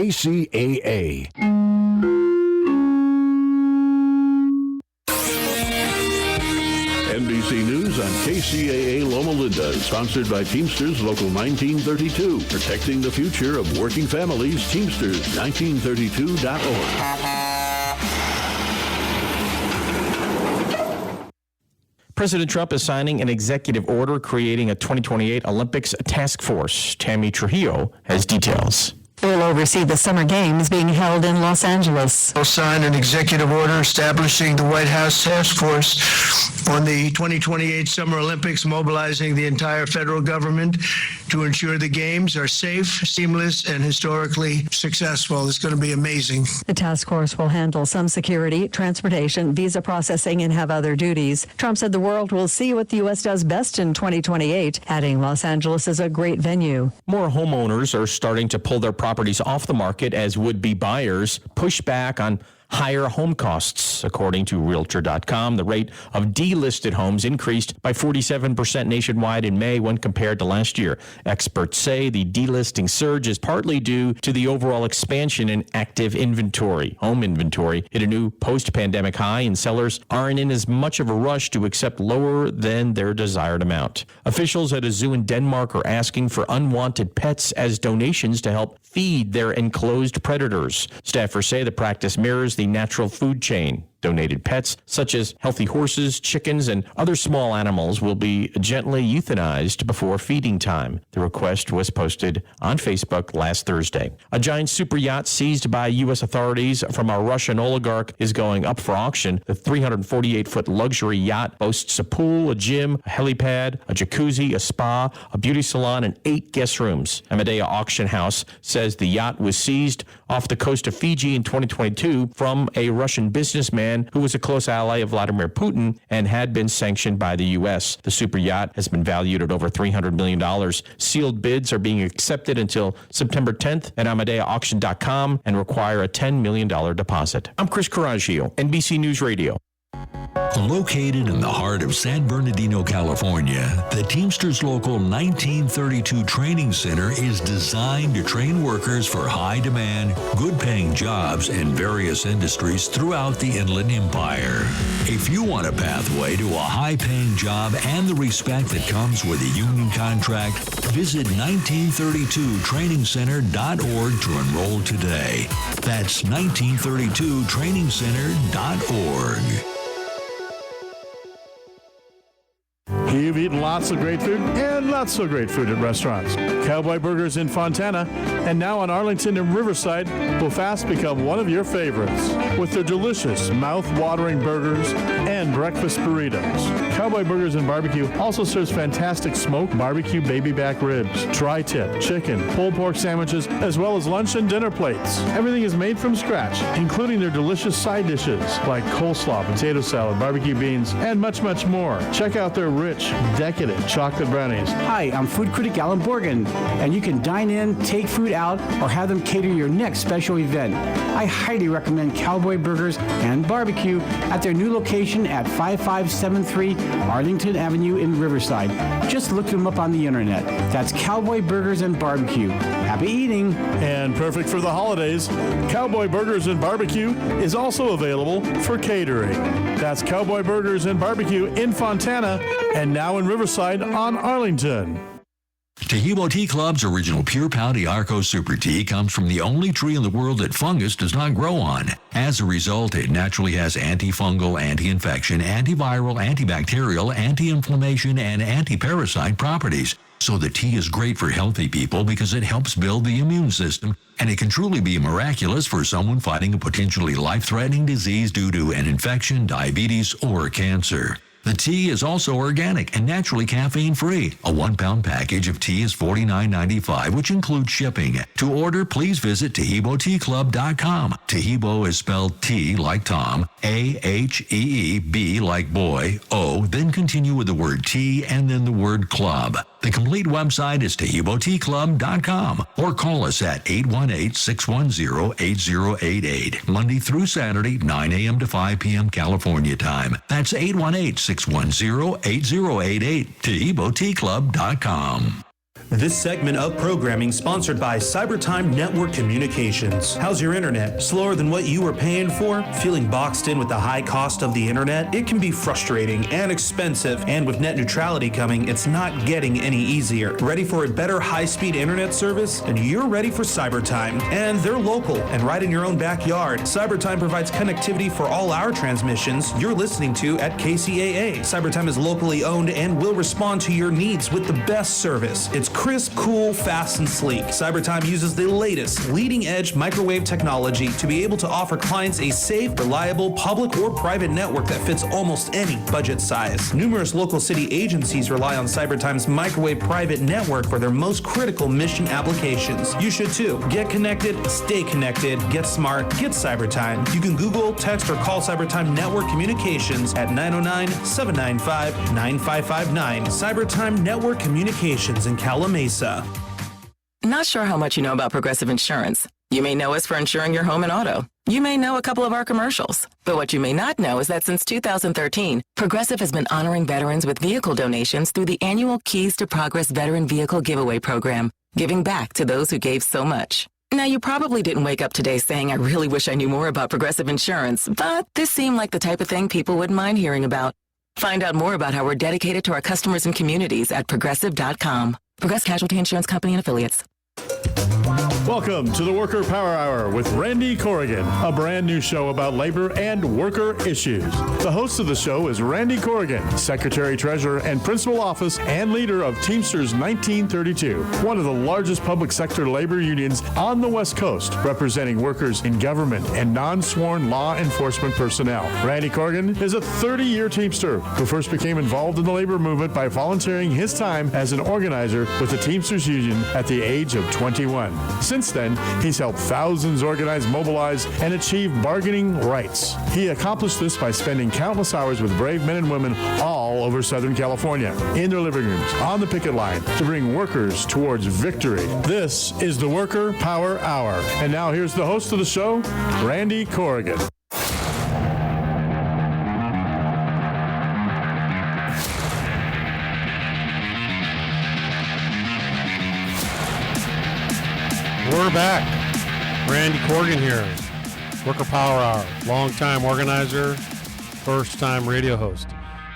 KCAA. NBC News on KCAA Loma Linda is sponsored by Teamsters Local 1932, protecting the future of working families. Teamsters1932.org. President Trump is signing an executive order creating a 2028 Olympics task force. Tammy Trujillo has details. Will oversee the Summer Games being held in Los Angeles. Will sign an executive order establishing the White House task force on the 2028 Summer Olympics, mobilizing the entire federal government to ensure the games are safe, seamless, and historically successful. It's going to be amazing. The task force will handle some security, transportation, visa processing, and have other duties. Trump said the world will see what the U.S. does best in 2028, adding Los Angeles is a great venue. More homeowners are starting to pull their properties off the market as would-be buyers push back on higher home costs. According to Realtor.com, the rate of delisted homes increased by 47% nationwide in May when compared to last year. Experts say the delisting surge is partly due to the overall expansion in active inventory. Home inventory hit a new post-pandemic high, and sellers aren't in as much of a rush to accept lower than their desired amount. Officials at a zoo in Denmark are asking for unwanted pets as donations to help feed their enclosed predators. Staffers say the practice mirrors the natural food chain. Donated pets, such as healthy horses, chickens, and other small animals, will be gently euthanized before feeding time. The request was posted on Facebook last Thursday. A giant super yacht seized by U.S. authorities from a Russian oligarch is going up for auction. The 348-foot luxury yacht boasts a pool, a gym, a helipad, a jacuzzi, a spa, a beauty salon, and 8 guest rooms. Amadea Auction House says the yacht was seized off the coast of Fiji in 2022 from a Russian businessman who was a close ally of Vladimir Putin and had been sanctioned by the U.S. The super yacht has been valued at over $300 million. Sealed bids are being accepted until September 10th at AmadeaAuction.com and require a $10 million deposit. I'm Chris Coraggio, NBC News Radio. Located in the heart of San Bernardino, California, the Teamsters Local 1932 Training Center is designed to train workers for high-demand, good-paying jobs in various industries throughout the Inland Empire. If you want a pathway to a high-paying job and the respect that comes with a union contract, visit 1932trainingcenter.org to enroll today. That's 1932trainingcenter.org. You've eaten lots of great food and not so great food at restaurants. Cowboy Burgers in Fontana and now in Arlington and Riverside will fast become one of your favorites with their delicious, mouth-watering burgers and breakfast burritos. Cowboy Burgers and Barbecue also serves fantastic smoked barbecue baby back ribs, tri-tip, chicken, pulled pork sandwiches, as well as lunch and dinner plates. Everything is made from scratch, including their delicious side dishes like coleslaw, potato salad, barbecue beans, and much, much more. Check out their rich, decadent chocolate brownies. Hi, I'm food critic Alan Borgen, and you can dine in, take food out, or have them cater your next special event. I highly recommend Cowboy Burgers and Barbecue at their new location at 5573 Arlington Avenue in Riverside. Just look them up on the internet. That's Cowboy Burgers and Barbecue. Happy eating. And perfect for the holidays, Cowboy Burgers and Barbecue is also available for catering. That's Cowboy Burgers and Barbecue in Fontana and now in Riverside on Arlington. Tahibo Tea Club's original Pure Pau d'Arco Super Tea comes from the only tree in the world that fungus does not grow on. As a result, it naturally has antifungal, anti-infection, antiviral, antibacterial, anti-inflammation, and anti-parasite properties. So the tea is great for healthy people because it helps build the immune system, and it can truly be miraculous for someone fighting a potentially life-threatening disease due to an infection, diabetes, or cancer. The tea is also organic and naturally caffeine-free. A 1-pound package of tea is $49.95, which includes shipping. To order, please visit TahiboTeaClub.com. Tahibo is spelled T like Tom, A-H-E-E-B like boy, O, then continue with the word tea and then the word club. The complete website is TahiboTeaClub.com or call us at 818-610-8088, Monday through Saturday, 9 a.m. to 5 p.m. California time. That's 818-610-8088, TahiboTeaClub.com. This segment of programming sponsored by Cybertime Network Communications. How's your internet? Slower than what you were paying for? Feeling boxed in with the high cost of the internet? It can be frustrating and expensive, and with net neutrality coming, it's not getting any easier. Ready for a better high-speed internet service? Then you're ready for Cybertime. And they're local and right in your own backyard. Cybertime provides connectivity for all our transmissions you're listening to at KCAA. Cybertime is locally owned and will respond to your needs with the best service. It's crisp, cool, fast, and sleek. Cybertime uses the latest, leading-edge microwave technology to be able to offer clients a safe, reliable, public or private network that fits almost any budget size. Numerous local city agencies rely on Cybertime's microwave private network for their most critical mission applications. You should too. Get connected, stay connected, get smart, get Cybertime. You can Google, text, or call Cybertime Network Communications at 909-795-9559. Cybertime Network Communications in Calamasa. Not sure how much you know about Progressive Insurance. You may know us for insuring your home and auto. You may know a couple of our commercials. But what you may not know is that since 2013, Progressive has been honoring veterans with vehicle donations through the annual Keys to Progress Veteran Vehicle Giveaway Program, giving back to those who gave so much. Now, you probably didn't wake up today saying, I really wish I knew more about Progressive Insurance, but this seemed like the type of thing people wouldn't mind hearing about. Find out more about how we're dedicated to our customers and communities at Progressive.com. Progressive Casualty Insurance Company and Affiliates. Welcome to the Worker Power Hour with Randy Corrigan, a brand new show about labor and worker issues. The host of the show is Randy Corrigan, Secretary Treasurer and Principal Office and leader of Teamsters 1932, one of the largest public sector labor unions on the West Coast, representing workers in government and non-sworn law enforcement personnel. Randy Corrigan is a 30-year Teamster who first became involved in the labor movement by volunteering his time as an organizer with the Teamsters Union at the age of 21. Since then, he's helped thousands organize, mobilize, and achieve bargaining rights. He accomplished this by spending countless hours with brave men and women all over Southern California, in their living rooms, on the picket line, to bring workers towards victory. This is the Worker Power Hour. And now here's the host of the show, Randy Corrigan. We're back. Randy Corrigan here. Worker Power Hour. Long-time organizer, first-time radio host.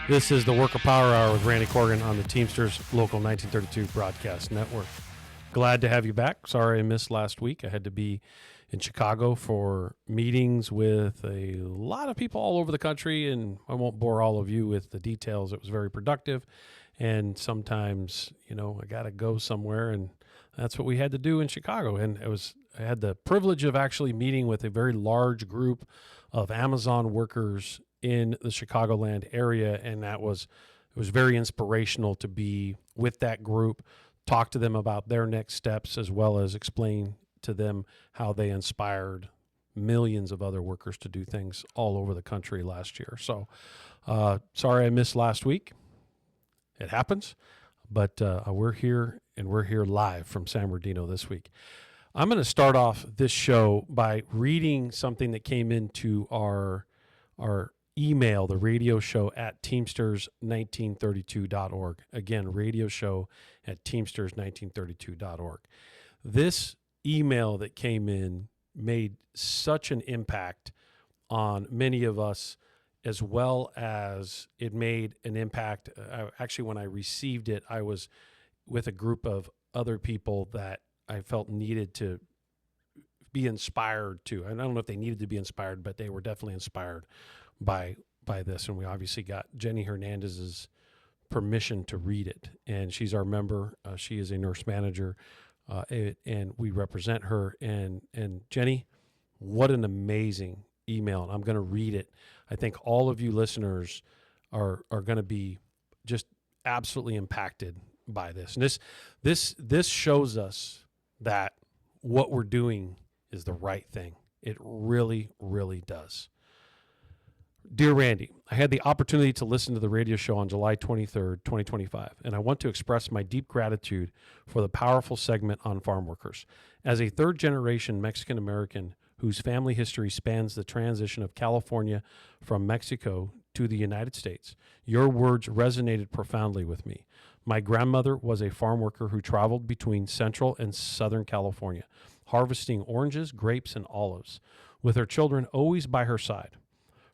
This is the Worker Power Hour with Randy Corrigan on the Teamsters Local 1932 Broadcast Network. Glad to have you back. Sorry I missed last week. I had to be in Chicago for meetings with a lot of people all over the country, and I won't bore all of you with the details. It was very productive, and sometimes, I got to go somewhere, and that's what we had to do in Chicago. And I had the privilege of actually meeting with a very large group of Amazon workers in the Chicagoland area. And it was very inspirational to be with that group, talk to them about their next steps, as well as explain to them how they inspired millions of other workers to do things all over the country last year. So sorry I missed last week. It happens. But we're here, and we're here live from San Bernardino this week. I'm going to start off this show by reading something that came into our email, the radio show at teamsters1932.org. Again, radio show at teamsters1932.org. This email that came in made such an impact on many of us, as well as it made an impact. Actually, when I received it, I was with a group of other people that I felt needed to be inspired to. I don't know if they needed to be inspired, but they were definitely inspired by this. And we obviously got Jenny Hernandez's permission to read it. And she's our member. She is a nurse manager, and we represent her. And Jenny, what an amazing email. And I'm going to read it. I think all of you listeners are going to be just absolutely impacted by this. And this shows us that what we're doing is the right thing. It really, really does. Dear Randy, I had the opportunity to listen to the radio show on July 23rd, 2025, and I want to express my deep gratitude for the powerful segment on farm workers. As a third-generation Mexican-American whose family history spans the transition of California from Mexico to the United States, your words resonated profoundly with me. My grandmother was a farm worker who traveled between Central and Southern California, harvesting oranges, grapes, and olives, with her children always by her side.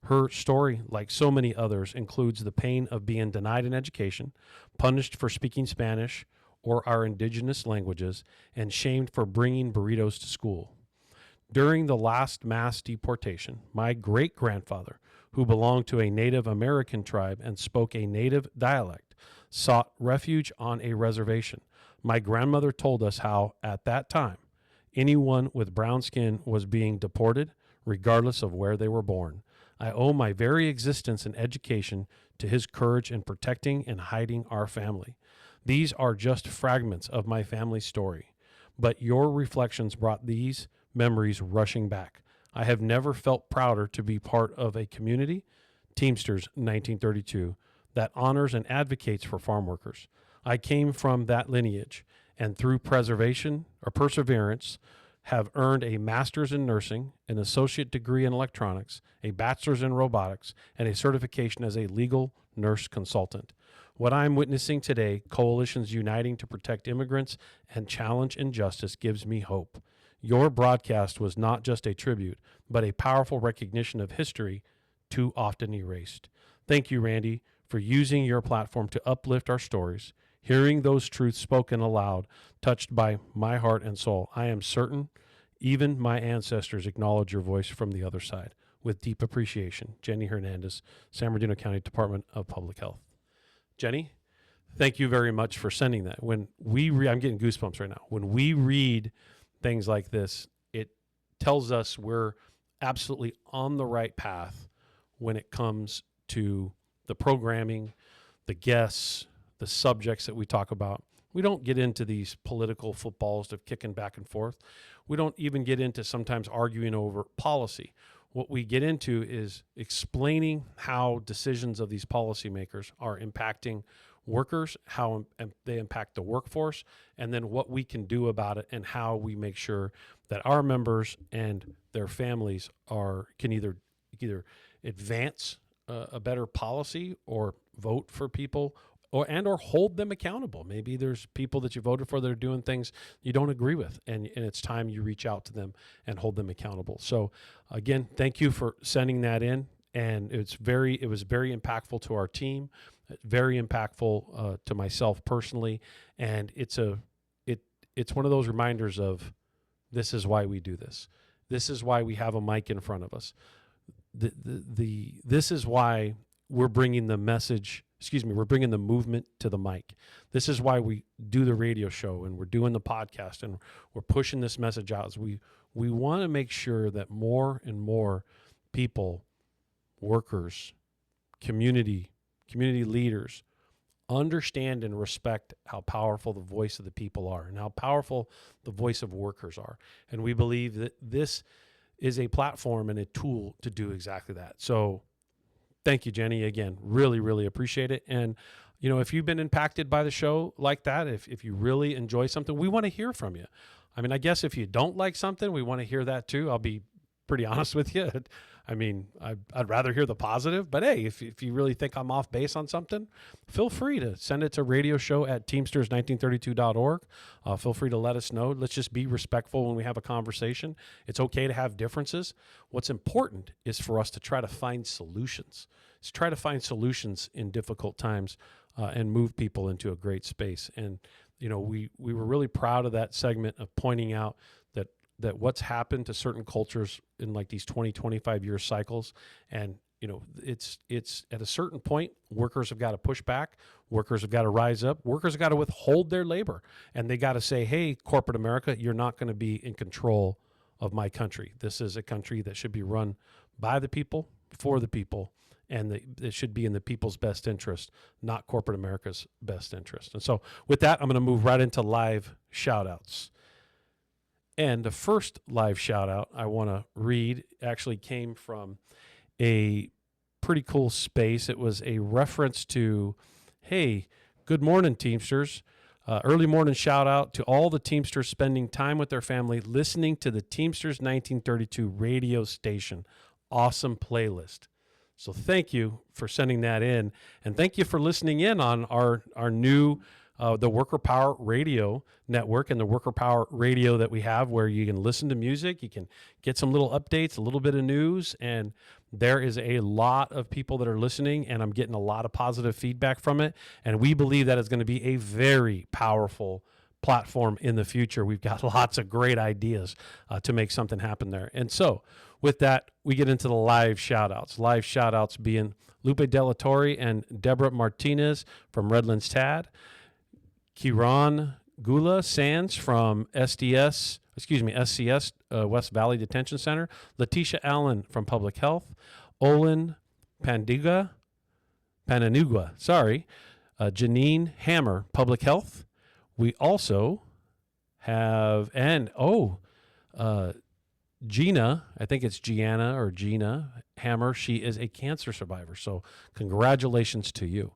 Her story, like so many others, includes the pain of being denied an education, punished for speaking Spanish or our indigenous languages, and shamed for bringing burritos to school. During the last mass deportation, my great-grandfather, who belonged to a Native American tribe and spoke a native dialect, sought refuge on a reservation. My grandmother told us how, at that time, anyone with brown skin was being deported, regardless of where they were born. I owe my very existence and education to his courage in protecting and hiding our family. These are just fragments of my family's story, but your reflections brought these memories rushing back. I have never felt prouder to be part of a community, Teamsters 1932, that honors and advocates for farm workers. I came from that lineage, and through perseverance, have earned a master's in nursing, an associate degree in electronics, a bachelor's in robotics, and a certification as a legal nurse consultant. What I'm witnessing today, coalitions uniting to protect immigrants and challenge injustice, gives me hope. Your broadcast was not just a tribute, but a powerful recognition of history too often erased. Thank you, Randy, for using your platform to uplift our stories. Hearing those truths spoken aloud touched by my heart and soul. I am certain even my ancestors acknowledge your voice from the other side. With deep appreciation, Jenny Hernandez, San Bernardino County Department of Public Health. Jenny, thank you very much for sending that. When I'm getting goosebumps right now. When we read things like this, it tells us we're absolutely on the right path when it comes to the programming, the guests, the subjects that we talk about. We don't get into these political footballs of kicking back and forth. We don't even get into sometimes arguing over policy. What we get into is explaining how decisions of these policymakers are impacting workers, how they impact the workforce, and then what we can do about it and how we make sure that our members and their families can either advance a better policy or vote for people or hold them accountable. Maybe there's people that you voted for that are doing things you don't agree with, and it's time you reach out to them and hold them accountable. So again, thank you for sending that in, and it was very impactful to our team, very impactful to myself personally, and it's one of those reminders of this is why we do this. This is why we have a mic in front of us. This is why we're bringing the message. We're bringing the movement to the mic. This is why we do the radio show and we're doing the podcast and we're pushing this message out. We want to make sure that more and more people, workers, community leaders understand and respect how powerful the voice of the people are and how powerful the voice of workers are. And we believe that this is a platform and a tool to do exactly that. So thank you, Jenny. Again, really, really appreciate it. And, if you've been impacted by the show like that, if you really enjoy something, we want to hear from you. I mean, I guess if you don't like something, we want to hear that too. I'll be pretty honest with you. I mean, I'd rather hear the positive, but hey, if you really think I'm off base on something, feel free to send it to radioshow@teamsters1932.org. Feel free to let us know. Let's just be respectful when we have a conversation. It's okay to have differences. What's important is for us to try to find solutions. Let's try to find solutions in difficult times and move people into a great space. And, we were really proud of that segment of pointing out that what's happened to certain cultures in like these 20, 25 year cycles. And, it's at a certain point, workers have got to push back. Workers have got to rise up. Workers have got to withhold their labor. And they got to say, hey, corporate America, you're not going to be in control of my country. This is a country that should be run by the people, for the people, and it should be in the people's best interest, not corporate America's best interest. And so with that, I'm going to move right into live shout outs. And the first live shout out I want to read actually came from a pretty cool space. It was a reference to, hey, good morning, Teamsters. Early morning shout out to all the Teamsters spending time with their family, listening to the Teamsters 1932 radio station. Awesome playlist. So thank you for sending that in, and thank you for listening in on our new the Worker Power Radio Network and the Worker Power Radio that we have, where you can listen to music, you can get some little updates, a little bit of news, and there is a lot of people that are listening, and I'm getting a lot of positive feedback from it, and we believe that is going to be a very powerful platform in the future. We've got lots of great ideas to make something happen there. And so with that, we get into the live shout-outs. Live shout-outs being Lupe Della Torre and Deborah Martinez from Redlands TAD, Kiran Gula Sands from SCS, West Valley Detention Center, Letitia Allen from Public Health, Olin Pananugua, Janine Hammer, Public Health. We also have, Gina, I think it's Gianna or Gina Hammer. She is a cancer survivor. So congratulations to you.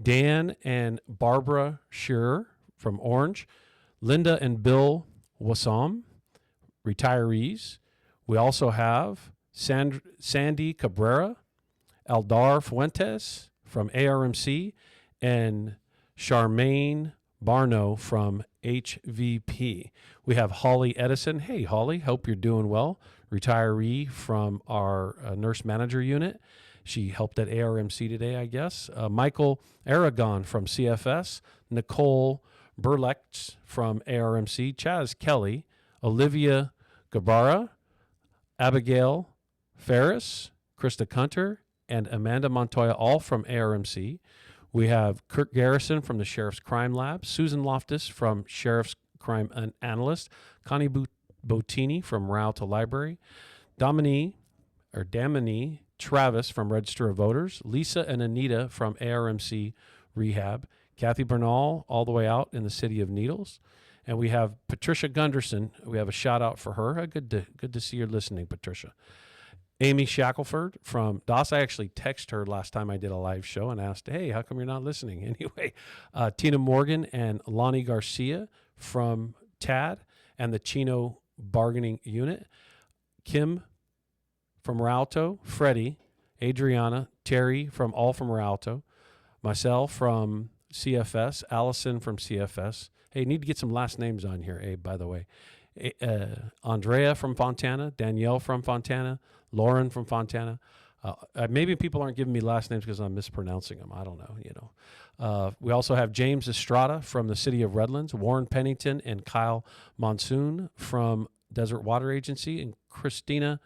Dan and Barbara Scherer from Orange. Linda and Bill Wassam, retirees. We also have Sandy Cabrera, Aldar Fuentes from ARMC, and Charmaine Barno from HVP. We have Holly Edison. Hey, Holly, hope you're doing well. Retiree from our nurse manager unit. She helped at ARMC today, I guess. Michael Aragon from CFS. Nicole Burlex from ARMC. Chaz Kelly. Olivia Gabara. Abigail Ferris. Krista Kunter. And Amanda Montoya, all from ARMC. We have Kirk Garrison from the Sheriff's Crime Lab, Susan Loftus from Sheriff's Crime Analyst, Connie Bottini from Rialto Library, Damini Travis from Register of Voters, Lisa and Anita from ARMC Rehab, Kathy Bernal all the way out in the city of Needles, and we have Patricia Gunderson. We have a shout out for her. Good to see you listening, Patricia. Amy Shackelford from DOS. I actually texted her last time I did a live show and asked, hey, how come you're not listening? Anyway, Tina Morgan and Lonnie Garcia from TAD and the Chino Bargaining Unit. Kim from Rialto, Freddie, Adriana, Terry from Rialto, myself from CFS, Allison from CFS. Hey, need to get some last names on here, Abe, by the way. Andrea from Fontana, Danielle from Fontana, Lauren from Fontana. Maybe people aren't giving me last names because I'm mispronouncing them. I don't know, we also have James Estrada from the city of Redlands, Warren Pennington and Kyle Monsoon from Desert Water Agency, and Christine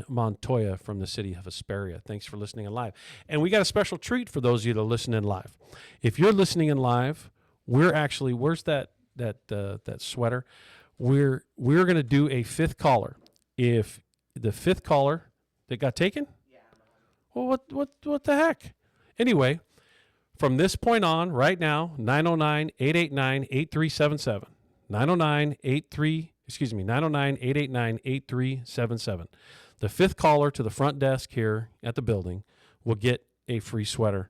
Montoya from the city of Hesperia. Thanks for listening in live. And we got a special treat for those of you that listen in live. If you're listening in live, we're actually, where's that sweater? We're going to do a fifth caller. If the fifth caller that got taken, well, what the heck? Anyway, from this point on, right now, 909-889-8377. 909-889-8377. The fifth caller to the front desk here at the building will get a free sweater.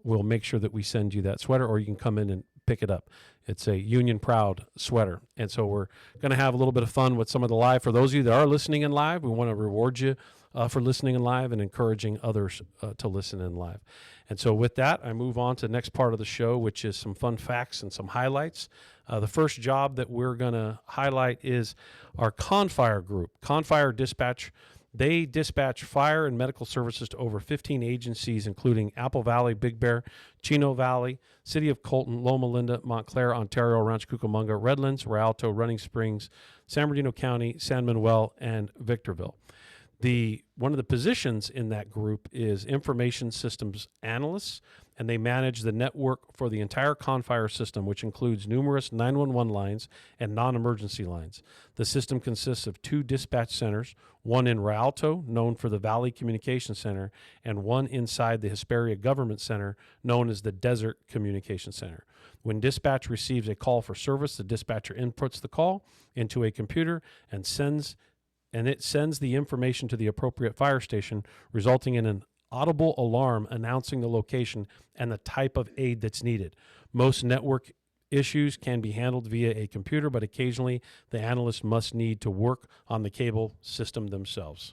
We'll make sure that we send you that sweater, or you can come in and pick it up. It's a Union Proud sweater. And so we're going to have a little bit of fun with some of the live. For those of you that are listening in live, we want to reward you for listening in live and encouraging others to listen in live. And so with that, I move on to the next part of the show, which is some fun facts and some highlights. The first job that we're going to highlight is our Confire group. Confire Dispatch. They dispatch fire and medical services to over 15 agencies, including Apple Valley, Big Bear, Chino Valley, City of Colton, Loma Linda, Montclair, Ontario, Rancho Cucamonga, Redlands, Rialto, Running Springs, San Bernardino County, San Manuel, and Victorville. One of the positions in that group is Information Systems Analysts, and they manage the network for the entire Confire system, which includes numerous 911 lines and non-emergency lines. The system consists of 2 dispatch centers, one in Rialto, known for the Valley Communication Center, and one inside the Hesperia Government Center, known as the Desert Communication Center. When dispatch receives a call for service, the dispatcher inputs the call into a computer and it sends the information to the appropriate fire station, resulting in an audible alarm announcing the location and the type of aid that's needed. Most network issues can be handled via a computer, but occasionally the analyst must need to work on the cable system themselves.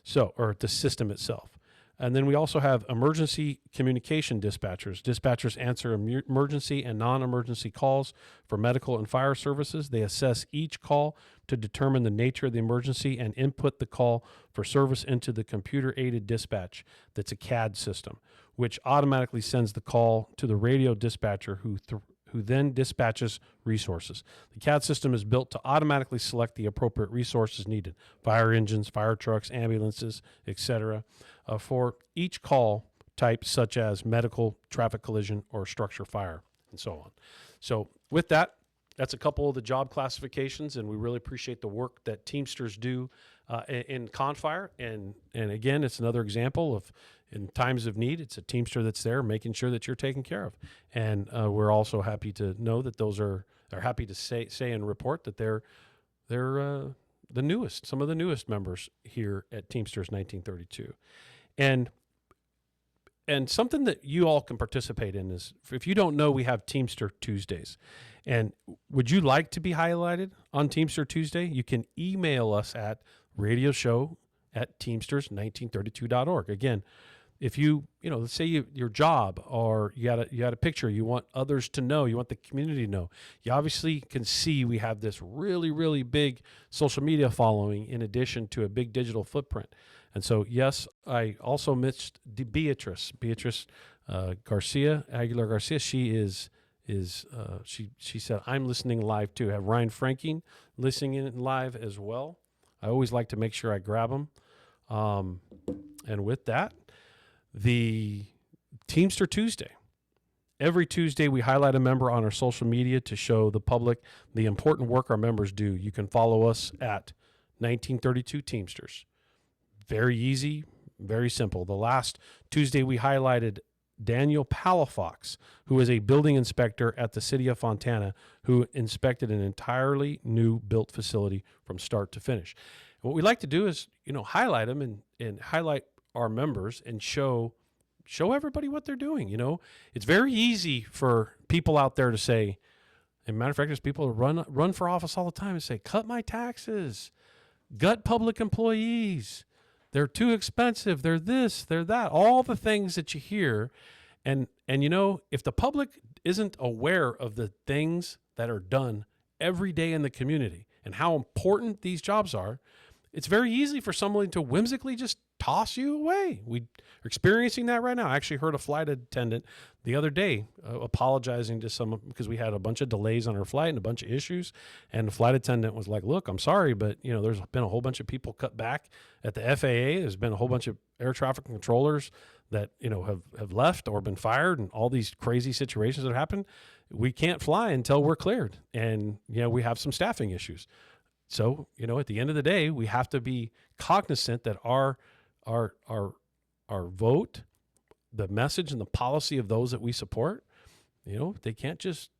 So, or the system itself. And then we also have emergency communication dispatchers. Dispatchers answer emergency and non-emergency calls for medical and fire services. They assess each call to determine the nature of the emergency and input the call for service into the computer-aided dispatch that's a CAD system, which automatically sends the call to the radio dispatcher who then dispatches resources. The CAD system is built to automatically select the appropriate resources needed, fire engines, fire trucks, ambulances, etc., for each call type, such as medical, traffic collision, or structure fire, and so on. So with that, that's a couple of the job classifications, and we really appreciate the work that Teamsters do in Confire. And again, it's another example of, in times of need, it's a Teamster that's there making sure that you're taken care of. And we're also happy to know that they're happy to say and report that they're the newest, some of the newest members here at Teamsters 1932. And something that you all can participate in is, if you don't know, we have Teamster Tuesdays. And would you like to be highlighted on Teamster Tuesday? You can email us at radioshow@teamsters1932.org. Again, if let's say your job, or you got a picture, you want others to know, you want the community to know. You obviously can see we have this really, really big social media following in addition to a big digital footprint. And so, yes, I also missed Beatrice Aguilar Garcia. She she said, I'm listening live too. I have Ryan Franking listening in live as well. I always like to make sure I grab them. And with that, the Teamster Tuesday. Every Tuesday, we highlight a member on our social media to show the public the important work our members do. You can follow us at 1932 Teamsters. Very easy, very simple. The last Tuesday, we highlighted Daniel Palafox, who is a building inspector at the city of Fontana, who inspected an entirely new built facility from start to finish. And what we like to do is, highlight them and highlight our members and show everybody what they're doing. It's very easy for people out there to say, and matter of fact, there's people who run for office all the time and say, cut my taxes, gut public employees. They're too expensive. They're this, they're that, all the things that you hear. And if the public isn't aware of the things that are done every day in the community and how important these jobs are, it's very easy for someone to whimsically just toss you away. We are experiencing that right now. I actually heard a flight attendant the other day apologizing to someone because we had a bunch of delays on our flight and a bunch of issues. And the flight attendant was like, look, I'm sorry, but there's been a whole bunch of people cut back at the FAA. There's been a whole bunch of air traffic controllers that, have left or been fired, and all these crazy situations that happen. We can't fly until we're cleared. And, we have some staffing issues. So, at the end of the day, we have to be cognizant that our vote, the message and the policy of those that we support, they can't just,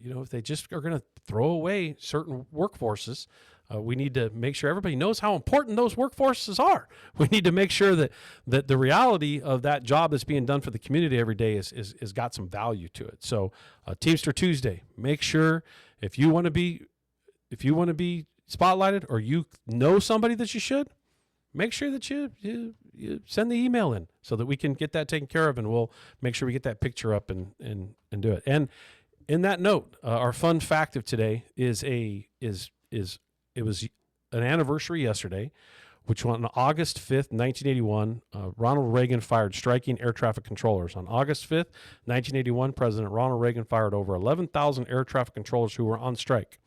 if they just are going to throw away certain workforces, we need to make sure everybody knows how important those workforces are. We need to make sure that the reality of that job that's being done for the community every day is got some value to it. So Teamster Tuesday, make sure if you want to be spotlighted, or you know somebody that you should, make sure that you send the email in so that we can get that taken care of, and we'll make sure we get that picture up and do it. And in that note, our fun fact of today is it was an anniversary yesterday, which on August 5th, 1981, Ronald Reagan fired striking air traffic controllers. On August 5th, 1981, President Ronald Reagan fired over 11,000 air traffic controllers who were on strike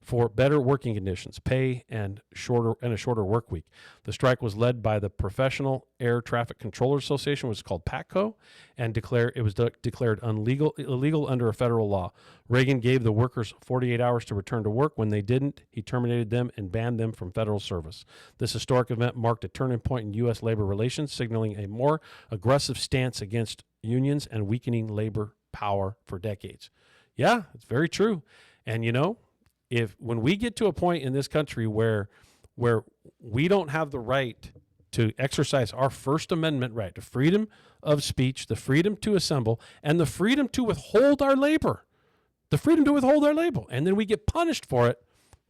for better working conditions, pay, and a shorter work week. The strike was led by the Professional Air Traffic Controllers Association, which is called PATCO, and declared illegal under a federal law. Reagan gave the workers 48 hours to return to work. When they didn't, he terminated them and banned them from federal service. This historic event marked a turning point in U.S. labor relations, signaling a more aggressive stance against unions and weakening labor power for decades. Yeah, it's very true. And when we get to a point in this country where we don't have the right to exercise our First Amendment right, the freedom of speech, the freedom to assemble, and the freedom to withhold our labor, and then we get punished for it,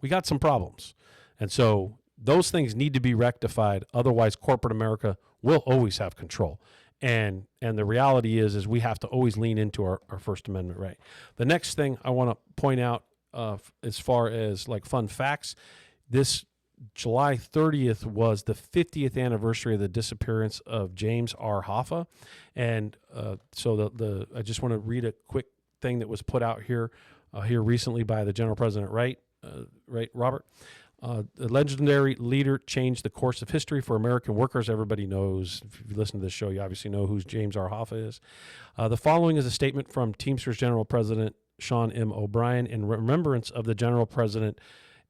we got some problems. And so those things need to be rectified. Otherwise, corporate America will always have control. And the reality is we have to always lean into our First Amendment right. The next thing I want to point out as far as like fun facts, this July 30th was the 50th anniversary of the disappearance of James R. Hoffa. And so I just want to read a quick thing that was put out here recently by the General President Wright, Robert. The legendary leader changed the course of history for American workers. Everybody knows, if you listen to this show, you obviously know who James R. Hoffa is. The following is a statement from Teamsters General President Sean M. O'Brien in remembrance of the General President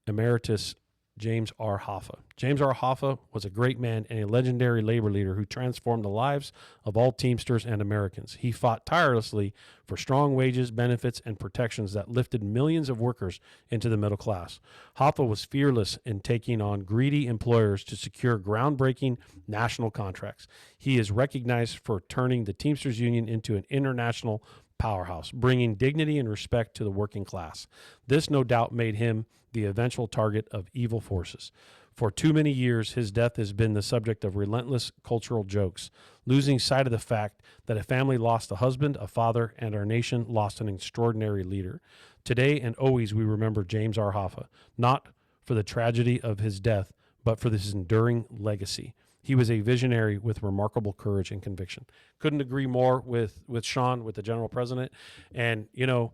Emeritus James R. Hoffa. James R. Hoffa was a great man and a legendary labor leader who transformed the lives of all Teamsters and Americans. He fought tirelessly for strong wages, benefits, and protections that lifted millions of workers into the middle class. Hoffa was fearless in taking on greedy employers to secure groundbreaking national contracts. He is recognized for turning the Teamsters Union into an international powerhouse, bringing dignity and respect to the working class. This no doubt made him the eventual target of evil forces. For too many years, his death has been the subject of relentless cultural jokes, losing sight of the fact that a family lost a husband, a father, and our nation lost an extraordinary leader. Today and always we remember James R. Hoffa, not for the tragedy of his death, but for his enduring legacy. He was a visionary with remarkable courage and conviction. Couldn't agree more with Sean, with the General President. And, you know,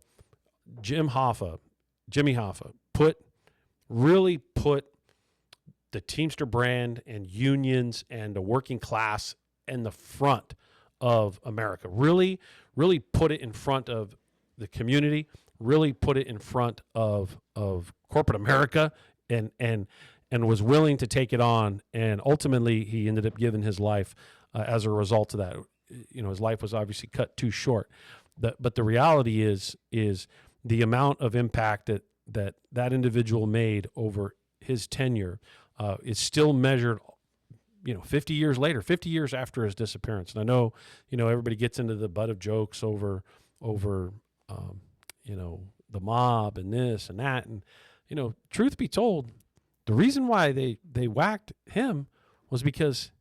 Jimmy Hoffa, really put the Teamster brand and unions and the working class in the front of America. Really put it in front of the community, really put it in front of corporate America, and was willing to take it on. And ultimately, he ended up giving his life as a result of that. You know, his life was obviously cut too short. But the reality is the amount of impact that individual made over his tenure is still measured, 50 years later, 50 years after his disappearance. And I know, everybody gets into the butt of jokes over the mob and this and that. And, truth be told, the reason why they whacked him was because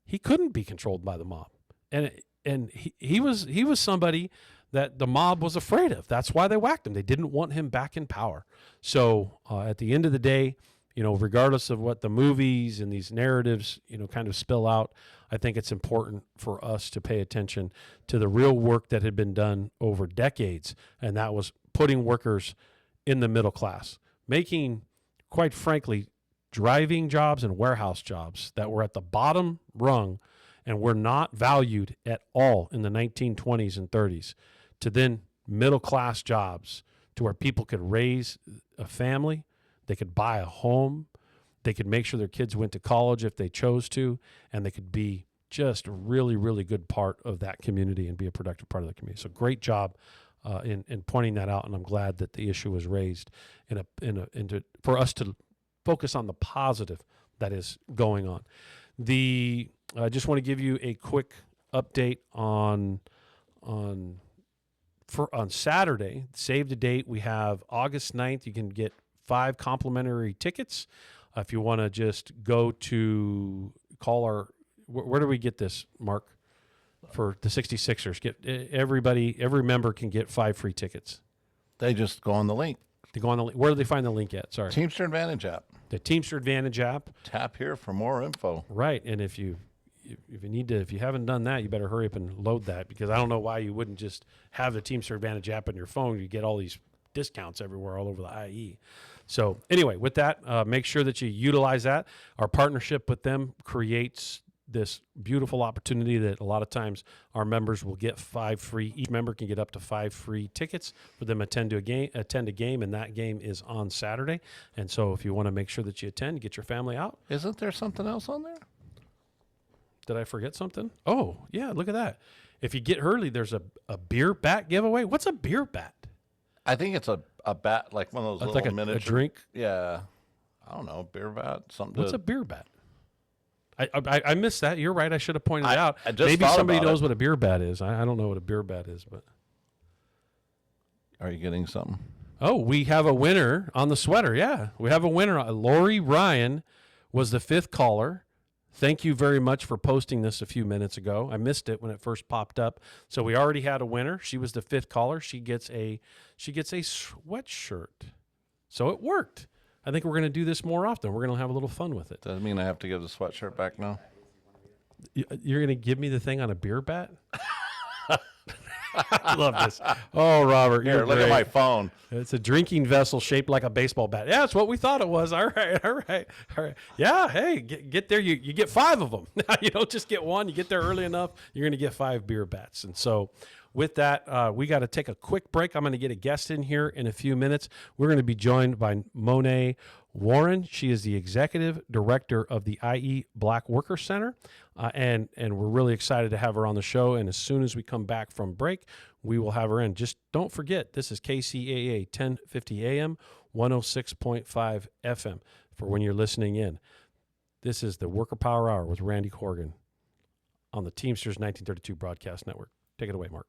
he couldn't be controlled by the mob. And he was somebody that the mob was afraid of. That's why they whacked him. They didn't want him back in power. So at the end of the day, regardless of what the movies and these narratives, kind of spill out, I think it's important for us to pay attention to the real work that had been done over decades, and that was putting workers in the middle class, making, quite frankly, driving jobs and warehouse jobs that were at the bottom rung and were not valued at all in the 1920s and 30s, to then middle-class jobs to where people could raise a family, they could buy a home, they could make sure their kids went to college if they chose to, and they could be just a really, really good part of that community and be a productive part of the community. So great job in pointing that out, and I'm glad that the issue was raised for us to focus on the positive that is going on. I just want to give you a quick update on Saturday. Save the date. We have August 9th. You can get 5 complimentary tickets. If you want to just go to where do we get this, Mark? For the 66ers, every member can get 5 free tickets. They just go on the link. They go on the link. Where do they find the link at? Sorry. Teamster Advantage app. The Teamster Advantage app. Tap here for more info. Right. And if you haven't done that, you better hurry up and load that, because I don't know why you wouldn't just have the Teamster Advantage app on your phone. You get all these discounts everywhere all over the IE. So anyway, with that, make sure that you utilize that. Our partnership with them creates this beautiful opportunity that a lot of times our members will get 5 free. Each member can get up to 5 free tickets for them attend a game, and that game is on Saturday. And so if you want to make sure that you attend, get your family out. Isn't there something else on there? Did I forget something? Oh, yeah, look at that. If you get early, there's a beer bat giveaway. What's a beer bat? I think it's a bat, like one of those little miniature. A drink? Yeah. I don't know, beer bat, something. What's a beer bat? I missed that. You're right. I should have pointed it out. Maybe somebody knows what a beer bat is. I don't know what a beer bat is, but. Are you getting something? Oh, we have a winner on the sweater. Yeah, we have a winner. Lori Ryan was the fifth caller. Thank you very much for posting this a few minutes ago. I missed it when it first popped up. So we already had a winner. She was the fifth caller. She gets a sweatshirt. So it worked. I think we're going to do this more often. We're going to have a little fun with it. Does that mean I have to give the sweatshirt back now? You're going to give me the thing on a beer bat? I love this. Oh, Robert, Here, look at my phone. It's a drinking vessel shaped like a baseball bat. Yeah, that's what we thought it was. All right. Yeah, hey, get there. You get 5 of them. You don't just get one. You get there early enough, you're going to get 5 beer bats. And so with that, we got to take a quick break. I'm going to get a guest in here in a few minutes. We're going to be joined by Monet Warren. She is the executive director of the IE Black Worker Center, and we're really excited to have her on the show. And as soon as we come back from break, we will have her in. Just don't forget, this is KCAA 1050 AM, 106.5 FM for when you're listening in. This is the Worker Power Hour with Randy Corrigan on the Teamsters 1932 Broadcast Network. Take it away, Mark.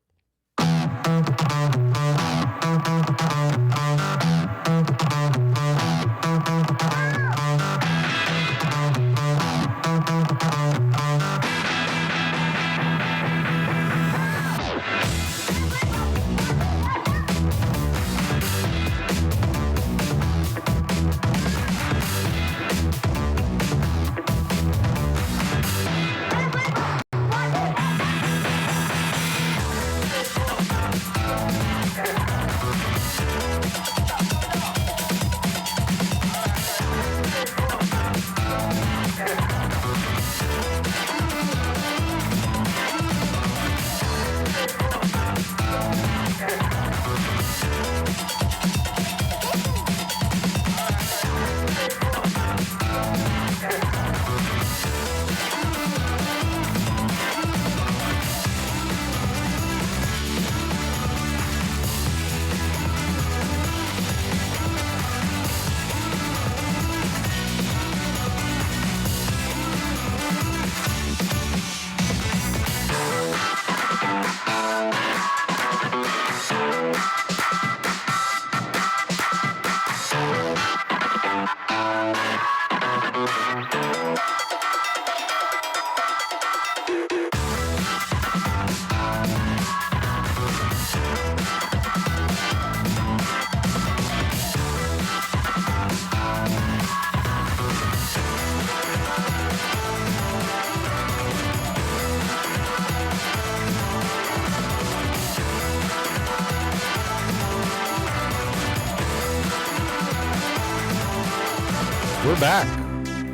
We're back.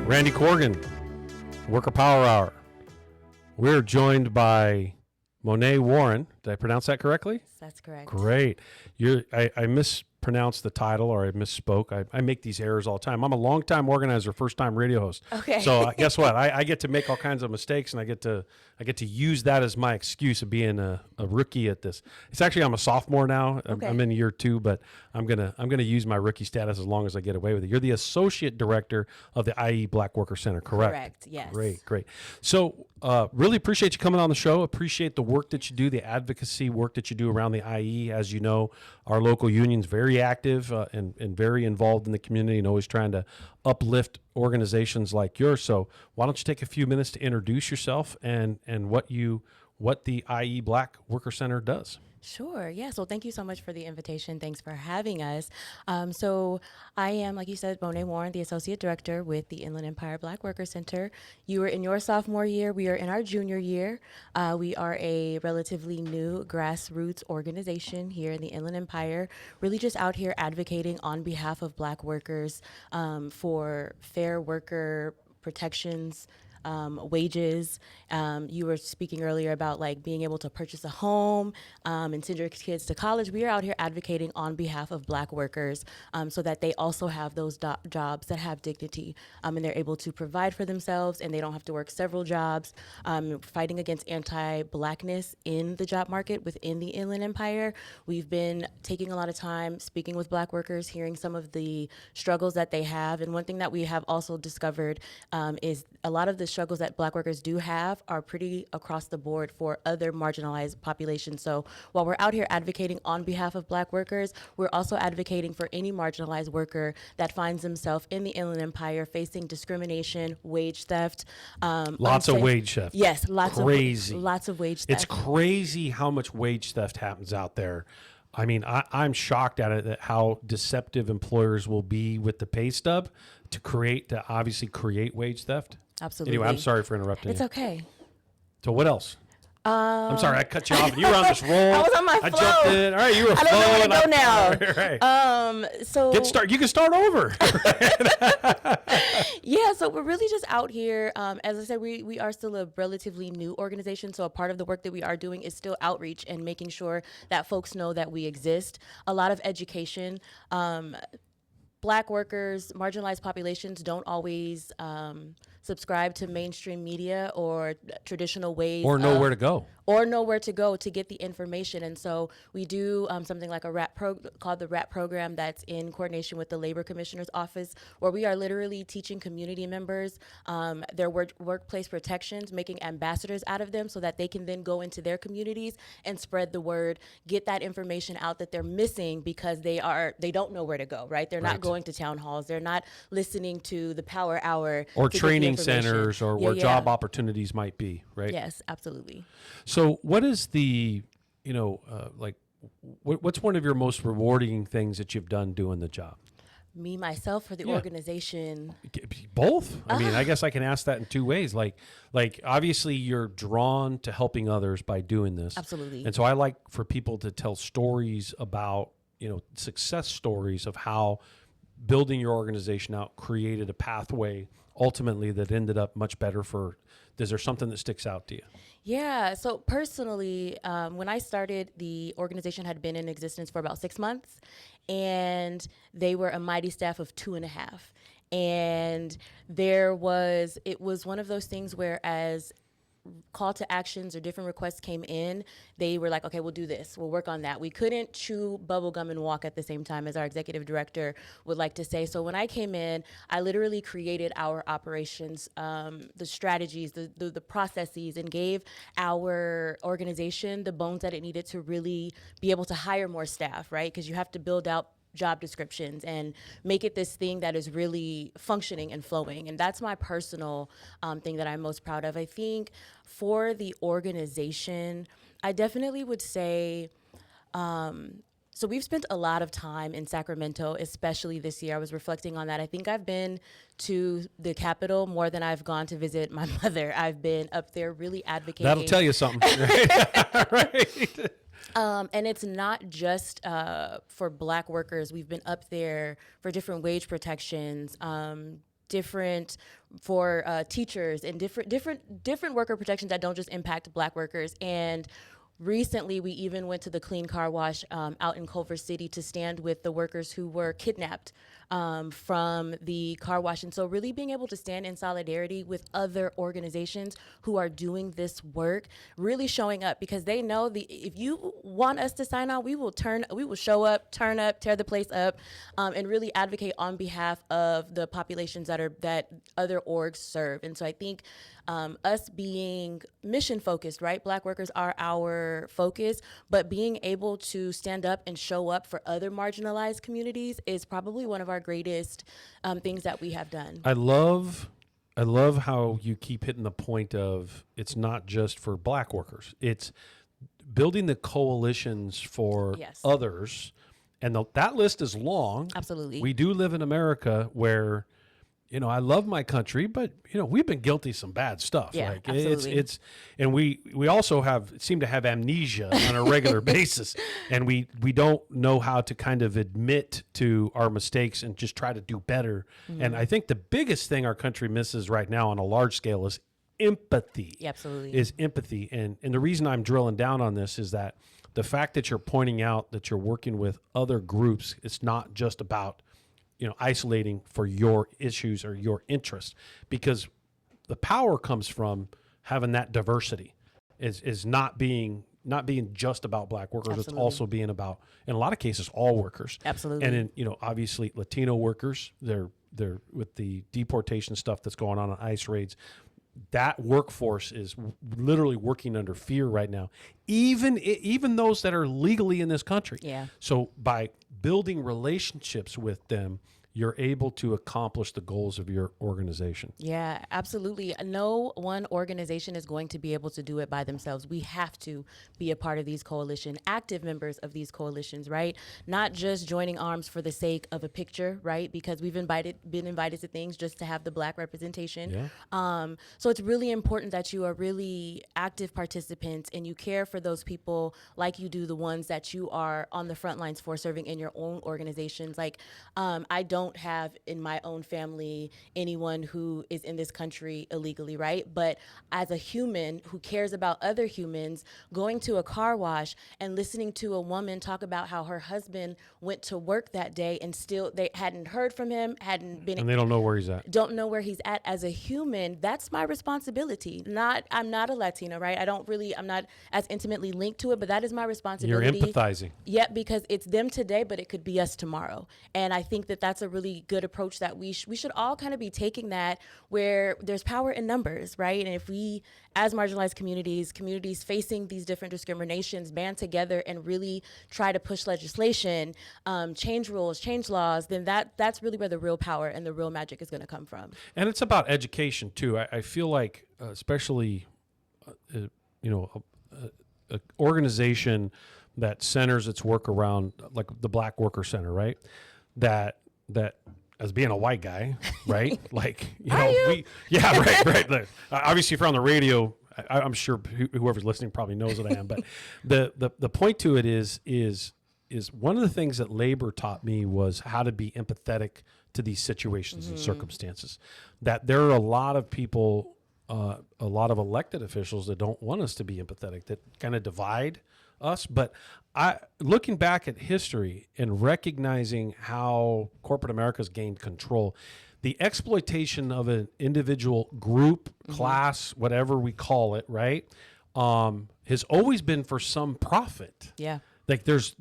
Randy Corrigan, Worker Power Hour. We're joined by Monet Warren. Did I pronounce that correctly? That's correct. Great. I mispronounced the title, or I misspoke. I make these errors all the time. I'm a longtime organizer, first-time radio host. Okay. So guess what? I get to make all kinds of mistakes, and I get to use that as my excuse of being a rookie at this. It's actually, I'm a sophomore now. Okay. I'm in year 2, but I'm gonna use my rookie status as long as I get away with it. You're the associate director of the IE Black Worker Center, correct? Correct. Yes. Great. So really appreciate you coming on the show. Appreciate the work that you do, the advocacy work that you do around the IE. As you know, our local union's very active and very involved in the community and always trying to uplift organizations like yours. So why don't you take a few minutes to introduce yourself and what the IE Black Worker Center does? Sure. Yeah. So thank you so much for the invitation. Thanks for having us. So I am, like you said, Monet Warren, the Associate Director with the Inland Empire Black Worker Center. You were in your sophomore year. We are in our junior year. We are a relatively new grassroots organization here in the Inland Empire, really just out here advocating on behalf of Black workers for fair worker protections, wages. You were speaking earlier about like being able to purchase a home and send your kids to college. We are out here advocating on behalf of Black workers so that they also have those jobs that have dignity and they're able to provide for themselves and they don't have to work several jobs. Fighting against anti-Blackness in the job market within the Inland Empire. We've been taking a lot of time speaking with Black workers, hearing some of the struggles that they have. And one thing that we have also discovered is a lot of the the struggles that Black workers do have are pretty across the board for other marginalized populations. So while we're out here advocating on behalf of Black workers, we're also advocating for any marginalized worker that finds himself in the Inland Empire facing discrimination, wage theft. Lots of wage theft. Yes, lots of wage theft. It's crazy how much wage theft happens out there. I mean, I'm shocked at it, that how deceptive employers will be with the pay stub to obviously create wage theft. Absolutely. Anyway, I'm sorry for interrupting. It's okay. So what else? I'm sorry, I cut you off. You were on this roll. I was on my flow. I jumped in. All right, you were flowing. I don't know where to go now. Right. So you can start over. Yeah, so we're really just out here. As I said, we are still a relatively new organization. So a part of the work that we are doing is still outreach and making sure that folks know that we exist. A lot of education. Black workers, marginalized populations don't always subscribe to mainstream media or traditional ways. Or know where to go. Or know where to go to get the information. And so we do something like called the RAP program that's in coordination with the Labor Commissioner's Office, where we are literally teaching community members their workplace protections, making ambassadors out of them so that they can then go into their communities and spread the word, get that information out that they're missing because they don't know where to go, right? They're not going to town halls. They're not listening to the Power Hour. Or training centers or where job opportunities might be, right? Yes, absolutely. So what is what's one of your most rewarding things that you've done doing the job? Me, myself, or the organization? Both. I mean, I guess I can ask that in two ways. Like obviously you're drawn to helping others by doing this. Absolutely. And so I like for people to tell stories about, success stories of how building your organization out created a pathway ultimately that ended up much better is there something that sticks out to you? Yeah. So personally, when I started, the organization had been in existence for about 6 months, and they were a mighty staff of 2.5. And it was one of those things where as call to actions or different requests came in, they were like, okay, we'll do this. We'll work on that. We couldn't chew bubble gum and walk at the same time, as our executive director would like to say. So when I came in, I literally created our operations, the strategies, the processes, and gave our organization the bones that it needed to really be able to hire more staff, right? Because you have to build out job descriptions and make it this thing that is really functioning and flowing. And that's my personal thing that I'm most proud of. I think for the organization, I definitely would say, so we've spent a lot of time in Sacramento, especially this year. I was reflecting on that. I think I've been to the Capitol more than I've gone to visit my mother. I've been up there really advocating. That'll tell you something. Right. And it's not just for Black workers. We've been up there for different wage protections, different for teachers, and different worker protections that don't just impact Black workers. And recently, we even went to the Clean Car Wash out in Culver City to stand with the workers who were kidnapped from the car wash. And so really being able to stand in solidarity with other organizations who are doing this work, really showing up, because they know if you want us to sign on, we will show up, turn up, tear the place up, and really advocate on behalf of the populations that other orgs serve. And so I think us being mission focused, right? Black workers are our focus, but being able to stand up and show up for other marginalized communities is probably one of our greatest things that we have done. I love how you keep hitting the point of it's not just for Black workers. It's building the coalitions for others. And that list is long. Absolutely. We do live in America where, I love my country, but we've been guilty of some bad stuff. Yeah, like absolutely. And we also seem to have amnesia on a regular basis, and we don't know how to kind of admit to our mistakes and just try to do better. Mm-hmm. And I think the biggest thing our country misses right now on a large scale is empathy. Yeah, absolutely. Is empathy. And the reason I'm drilling down on this is that the fact that you're pointing out that you're working with other groups, it's not just about isolating for your issues or your interests, because the power comes from having that diversity, is not being just about Black workers. Absolutely. It's also being about, in a lot of cases, all workers. Absolutely. And in, obviously Latino workers, they're with the deportation stuff that's going on ICE raids, that workforce is literally working under fear right now, even those that are legally in this country. Yeah. So by building relationships with them, you're able to accomplish the goals of your organization. Yeah, absolutely. No one organization is going to be able to do it by themselves. We have to be a part of these coalition, active members of these coalitions, right? Not just joining arms for the sake of a picture, right? Because we've been invited to things just to have the Black representation. Yeah. So it's really important that you are really active participants and you care for those people like you do the ones that you are on the front lines for, serving in your own organizations. Like, I don't have in my own family anyone who is in this country illegally, right? But as a human who cares about other humans, going to a car wash and listening to a woman talk about how her husband went to work that day and still they hadn't heard from him, hadn't been, And they don't know where he's at. Don't know where he's at. As a human, that's my responsibility. I'm not a Latina, right? I'm not as intimately linked to it, but that is my responsibility. You're empathizing. Yeah, because it's them today, but it could be us tomorrow. And I think that that's a really good approach that we should all kind of be taking, that where there's power in numbers, right? And if we, as marginalized communities facing these different discriminations, band together and really try to push legislation, change rules, change laws, then that's really where the real power and the real magic is going to come from. And it's about education too. I feel like, especially, an organization that centers its work around, like the Black Worker Center, right? That as being a white guy, right? Like, right. Like, obviously, if you're on the radio, I'm sure whoever's listening probably knows what I am. But the point to it is one of the things that labor taught me was how to be empathetic to these situations and circumstances. That there are a lot of people, a lot of elected officials that don't want us to be empathetic, that kind of divide us. But looking back at history and recognizing how corporate America's gained control, the exploitation of an individual group, class, whatever we call it, right, has always been for some profit. Yeah. Like there's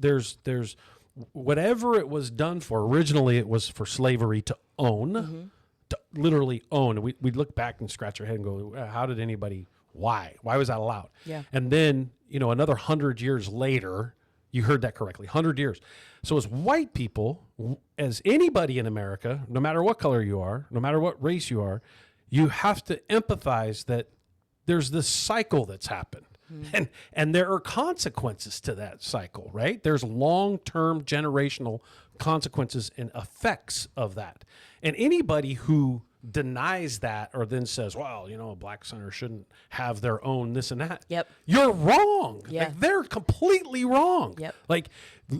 whatever it was done for. Originally, it was for slavery to own, to literally own. We look back and scratch our head and go, how did anybody? Why was that allowed? Yeah. And then, another 100 years later, you heard that correctly, 100 years. So as white people, as anybody in America, no matter what color you are, no matter what race you are, you have to empathize that there's this cycle that's happened. And there are consequences to that cycle, right? There's long-term generational consequences and effects of that. And anybody who denies that or then says, well, a Black center shouldn't have their own this and that. Yep. You're wrong. Yeah. Like, they're completely wrong. Yep. Like,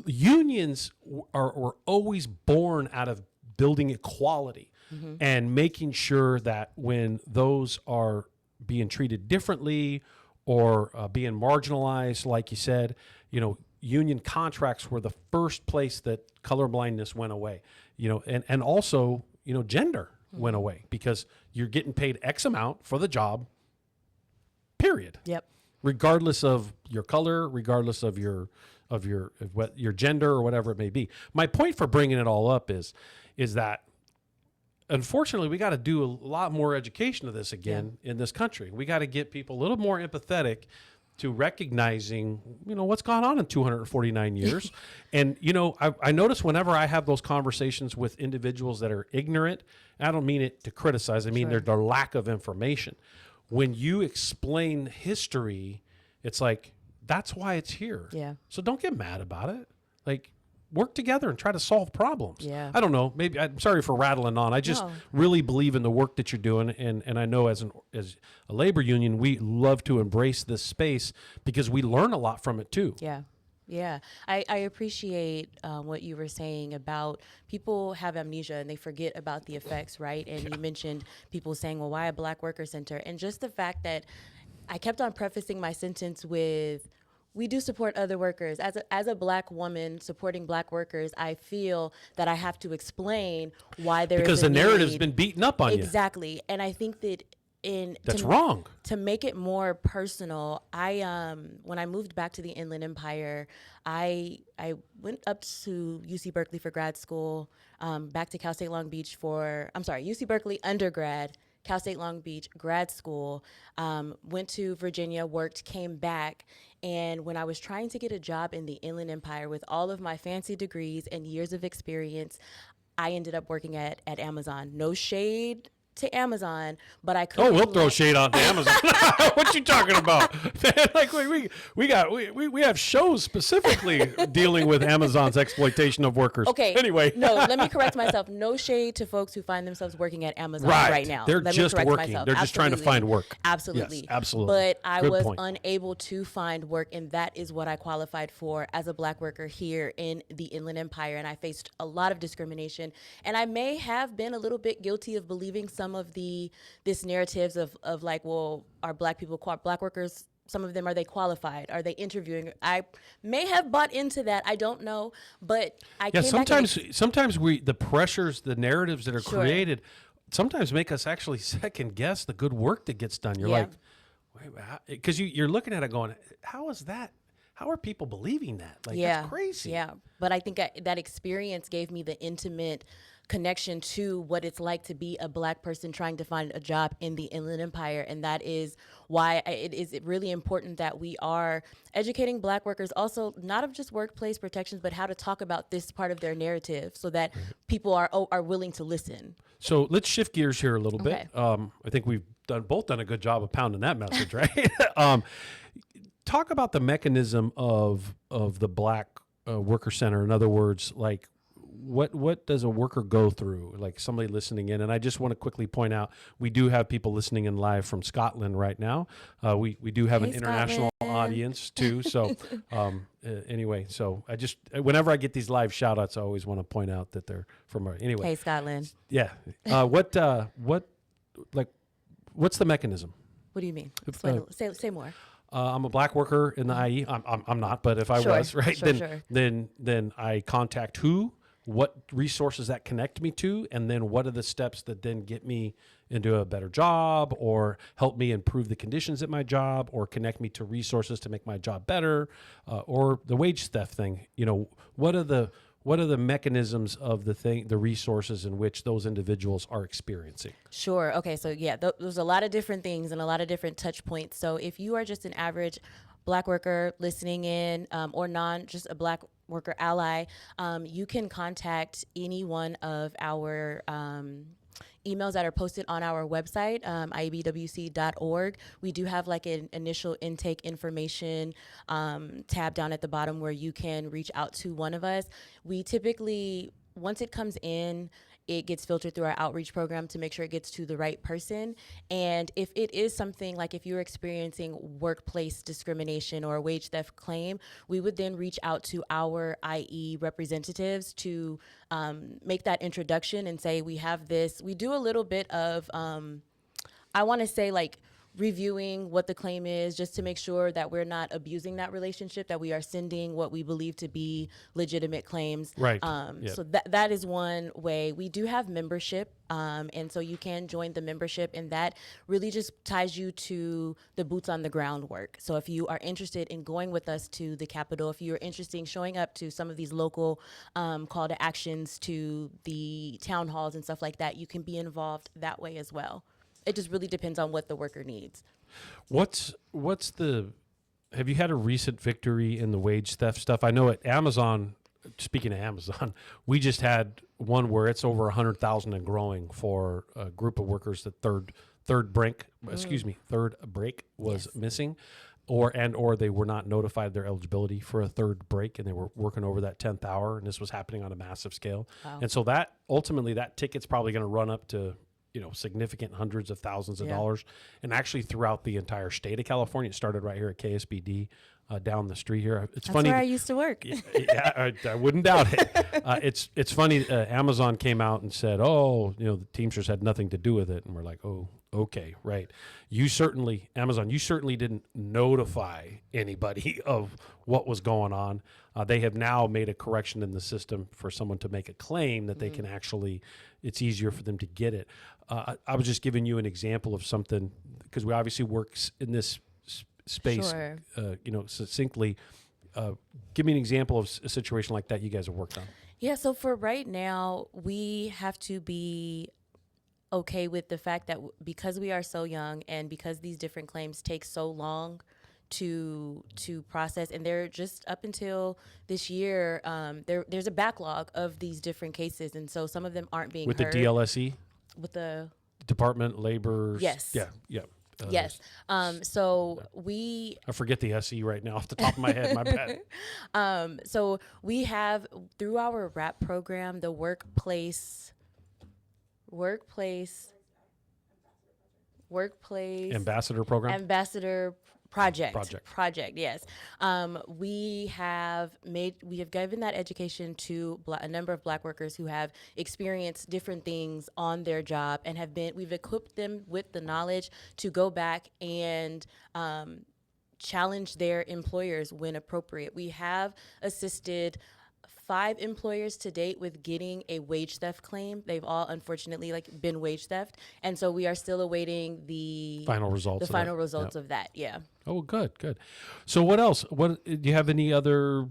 unions were always born out of building equality and making sure that when those are being treated differently or being marginalized, like you said, union contracts were the first place that colorblindness went away, and also, gender went away because you're getting paid X amount for the job, period. Yep. Regardless of your color, regardless of your gender or whatever it may be. My point for bringing it all up is that unfortunately, we got to do a lot more education of this again in this country. We got to get people a little more empathetic to recognizing, what's gone on in 249 years. And, I notice whenever I have those conversations with individuals that are ignorant, I don't mean it to criticize, I mean their lack of information. When you explain history, it's like, that's why it's here. Yeah. So don't get mad about it. Like, work together and try to solve problems. Yeah. I don't know. Maybe I'm sorry for rattling on. I just really believe in the work that you're doing, and I know as a labor union, we love to embrace this space because we learn a lot from it too. Yeah. Yeah, I appreciate what you were saying about people have amnesia and they forget about the effects, right? And you mentioned people saying, well, why a Black Worker Center? And just the fact that I kept on prefacing my sentence with, we do support other workers. As a Black woman supporting Black workers, I feel that I have to explain why there is because the narrative's been beaten up on you. Exactly. And I think that that's wrong. To make it more personal, when I moved back to the Inland Empire, I went up to UC Berkeley for grad school, back to Cal State Long Beach UC Berkeley undergrad, Cal State Long Beach, grad school, went to Virginia, worked, came back. And when I was trying to get a job in the Inland Empire with all of my fancy degrees and years of experience, I ended up working at Amazon. No shade to Amazon, but I couldn't. Oh, we'll throw shade on Amazon. What you talking about? Man, like we have shows specifically dealing with Amazon's exploitation of workers. Okay. Anyway. No, let me correct myself. No shade to folks who find themselves working at Amazon right now. They're Let just me correct working. myself. They're just trying to find work. Absolutely. Yes, absolutely. But I Good was point. unable to find work, and that is what I qualified for as a Black worker here in the Inland Empire. And I faced a lot of discrimination. And I may have been a little bit guilty of believing some of this narratives of like, well, are Black people, Black workers, some of them, are they qualified? Are they interviewing? I may have bought into that. I don't know, but I came sometimes the pressures, the narratives that are Sure. created, sometimes make us actually second guess the good work that gets done. You're like, because you're looking at it going, how is that? How are people believing that? Like, that's crazy. Yeah, but I think that experience gave me the intimate connection to what it's like to be a Black person trying to find a job in the Inland Empire. And that is why it is really important that we are educating Black workers also, not of just workplace protections, but how to talk about this part of their narrative so that people are willing to listen. So let's shift gears here a little Okay. bit. I think we've both done a good job of pounding that message, right? Talk about the mechanism of the Black Worker Center. In other words, like, what does a worker go through? Like somebody listening in, and I just want to quickly point out, we do have people listening in live from Scotland right now. We do have an international audience too. So anyway, so I just, whenever I get these live shout outs, I always want to point out that they're from anyway. Hey, Scotland. Yeah. What's the mechanism? What do you mean? Say more. I'm a Black worker in the IE. I'm not, but if I was, right, then I contact who, what resources that connect me to, and then what are the steps that then get me into a better job or help me improve the conditions at my job or connect me to resources to make my job better, or the wage theft thing. You know, what are the mechanisms of the resources in which those individuals are experiencing? Sure. Okay. So yeah, there's a lot of different things and a lot of different touch points. So if you are just an average Black worker listening in, or just a Black worker ally, you can contact any one of our emails that are posted on our website, iebwc.org. We do have like an initial intake information tab down at the bottom where you can reach out to one of us. We typically, once it comes in, it gets filtered through our outreach program to make sure it gets to the right person. And if it is something like if you're experiencing workplace discrimination or a wage theft claim, we would then reach out to our IE representatives to make that introduction and say, we have this. We do a little bit of, I want to say like, reviewing what the claim is just to make sure that we're not abusing that relationship, that we are sending what we believe to be legitimate claims. Right. So that is one way. We do have membership, and so you can join the membership, and that really just ties you to the boots on the ground work. So if you are interested in going with us to the Capitol, if you're interested in showing up to some of these local call to actions, to the town halls and stuff like that, you can be involved that way as well. It just really depends on what the worker needs. Have you had a recent victory in the wage theft stuff? I know at Amazon, speaking of Amazon, we just had one where it's over 100,000 and growing for a group of workers that third break was missing, or they were not notified their eligibility for a third break, and they were working over that 10th hour, and this was happening on a massive scale. Wow. And so that ultimately that ticket's probably going to run up to significant hundreds of thousands of dollars, and actually throughout the entire state of California. It started right here at KSBD down the street here. It's funny. That's where I used to work. Yeah, I wouldn't doubt it. It's funny. Amazon came out and said, the Teamsters had nothing to do with it, and we're like, oh, okay, right. Amazon, you certainly didn't notify anybody of what was going on. They have now made a correction in the system for someone to make a claim that they can actually, it's easier for them to get it. I was just giving you an example of something, because we obviously work in this space, Sure. Succinctly. Give me an example of a situation like that you guys have worked on. Yeah, so for right now, we have to be okay with the fact that because we are so young and because these different claims take so long to process, and they're just up until this year, there's a backlog of these different cases, and so some of them aren't being with heard. the DLSE, with the Department of Labor. Yes. Yeah. Yes. So I forget the SE right now off the top of my head. My bad. So we have, through our RAP program, the workplace Ambassador program. Ambassador project. Yes. We have given that education to a number of Black workers who have experienced different things on their job and we've equipped them with the knowledge to go back and challenge their employers when appropriate. We have assisted 5 employers to date with getting a wage theft claim. They've all unfortunately been wage theft, and so we are still awaiting the final results. Of that. Yeah. Oh, good. So what else? What do you have any other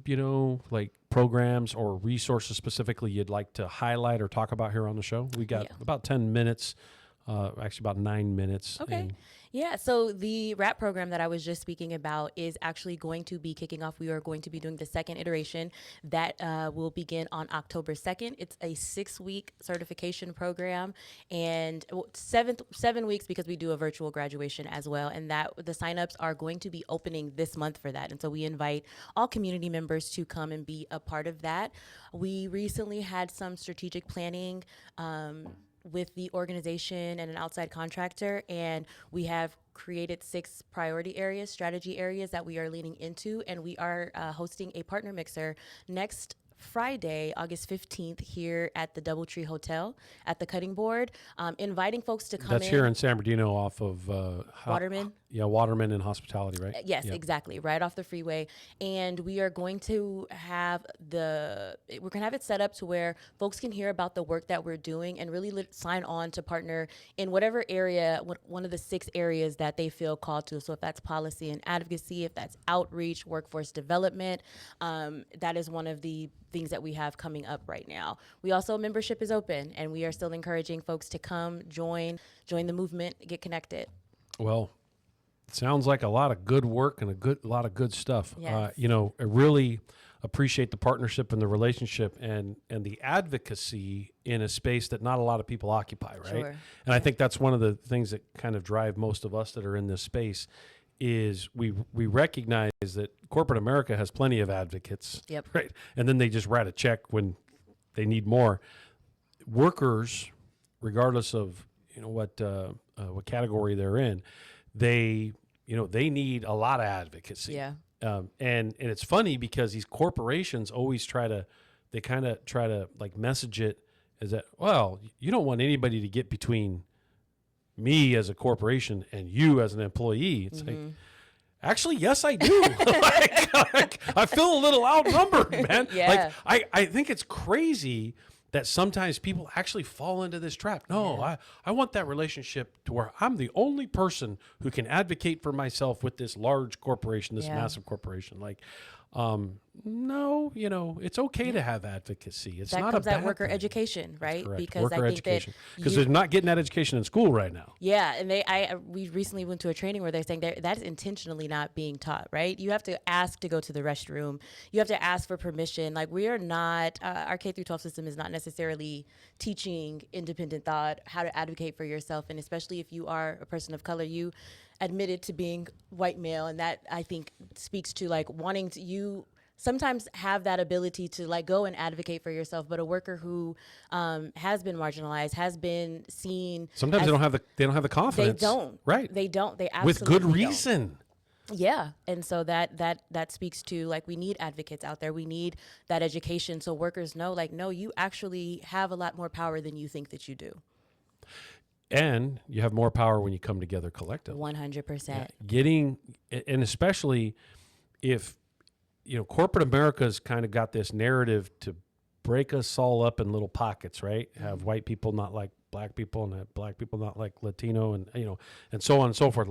programs or resources specifically you'd like to highlight or talk about here on the show? We got about 10 minutes. Actually, about 9 minutes. Okay. Yeah. So the RAP program that I was just speaking about is actually going to be kicking off. We are going to be doing the second iteration that will begin on October 2nd. It's a 6-week certification program and 7 weeks because we do a virtual graduation as well. And that the signups are going to be opening this month for that. And so we invite all community members to come and be a part of that. We recently had some strategic planning with the organization and an outside contractor, and we have created 6 priority areas, strategy areas that we are leaning into, and we are hosting a partner mixer next Friday, August 15th, here at the Doubletree Hotel at the Cutting Board, inviting folks to come in. That's here in San Bernardino off of Waterman. Waterman and Hospitality, right? Yes, exactly, right off the freeway. And we are going to have it set up to where folks can hear about the work that we're doing and really sign on to partner in whatever area, one of the 6 areas that they feel called to. So if that's policy and advocacy, if that's outreach, workforce development, that is one of the things that we have coming up right now. We also, membership is open, and we are still encouraging folks to come join the movement, get connected. Well, it sounds like a lot of good work and a lot of good stuff. Yes. I really appreciate the partnership and the relationship and the advocacy in a space that not a lot of people occupy, right? Sure. And I think that's one of the things that kind of drive most of us that are in this space is we recognize that corporate America has plenty of advocates, Yep. right? And then they just write a check when they need more. Workers, regardless of what category they're in, they need a lot of advocacy. Yeah. And it's funny because these corporations always try to message it as that, well, you don't want anybody to get between me as a corporation and you as an employee. It's like, actually, yes, I do. I feel a little outnumbered, man. Yeah. I think it's crazy that sometimes people actually fall into this trap. No, I want that relationship to where I'm the only person who can advocate for myself with this large corporation, this massive corporation. No, it's okay to have advocacy. It's that not comes a bad at worker thing. education, right? Correct. Because worker I think education. that Because they're not getting that education in school right now. Yeah, and we recently went to a training where they're saying that is intentionally not being taught, right? You have to ask to go to the restroom. You have to ask for permission. We are not, our K-12 system is not necessarily teaching independent thought, how to advocate for yourself, and especially if you are a person of color, you admitted to being white male, and that I think speaks to wanting to, you sometimes have that ability to go and advocate for yourself, but a worker who has been marginalized, has been seen. Sometimes they don't have the confidence. They don't. Right. They don't. They absolutely with good don't. reason. Yeah, and so that speaks to we need advocates out there. We need that education so workers know no, you actually have a lot more power than you think that you do. And you have more power when you come together collectively. 100%. And especially if corporate America's kind of got this narrative to break us all up in little pockets, right? Have white people not like black people, and have black people not like Latino, and and so on and so forth.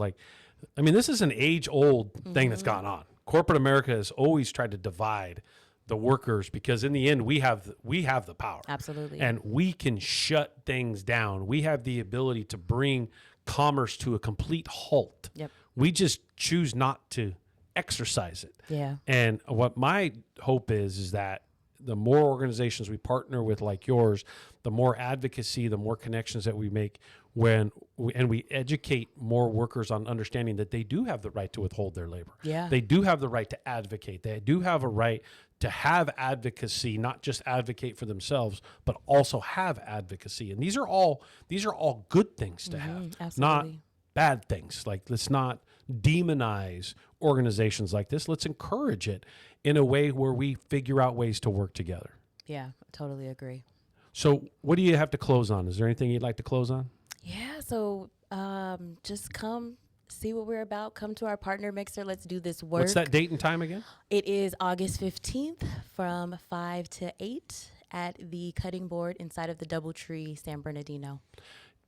This is an age-old thing that's gone on. Corporate America has always tried to divide the workers, because in the end we have the power. Absolutely. And we can shut things down. We have the ability to bring commerce to a complete halt. Yep. We just choose not to exercise it. Yeah. And what my hope is that the more organizations we partner with like yours, the more advocacy, the more connections that we make when we educate more workers on understanding that they do have the right to withhold their labor. Yeah. They do have the right to advocate. They do have a right to have advocacy, not just advocate for themselves, but also have advocacy. And these are all good things to have, absolutely. not bad things. Like, let's not demonize organizations like this. Let's encourage it in a way where we figure out ways to work together. Yeah, totally agree. So what do you have to close on? Is there anything you'd like to close on? Yeah, so just come see what we're about. Come to our partner mixer. Let's do this work. What's that date and time again? It is August 15th from 5 to 8 at the cutting board inside of the Doubletree San Bernardino.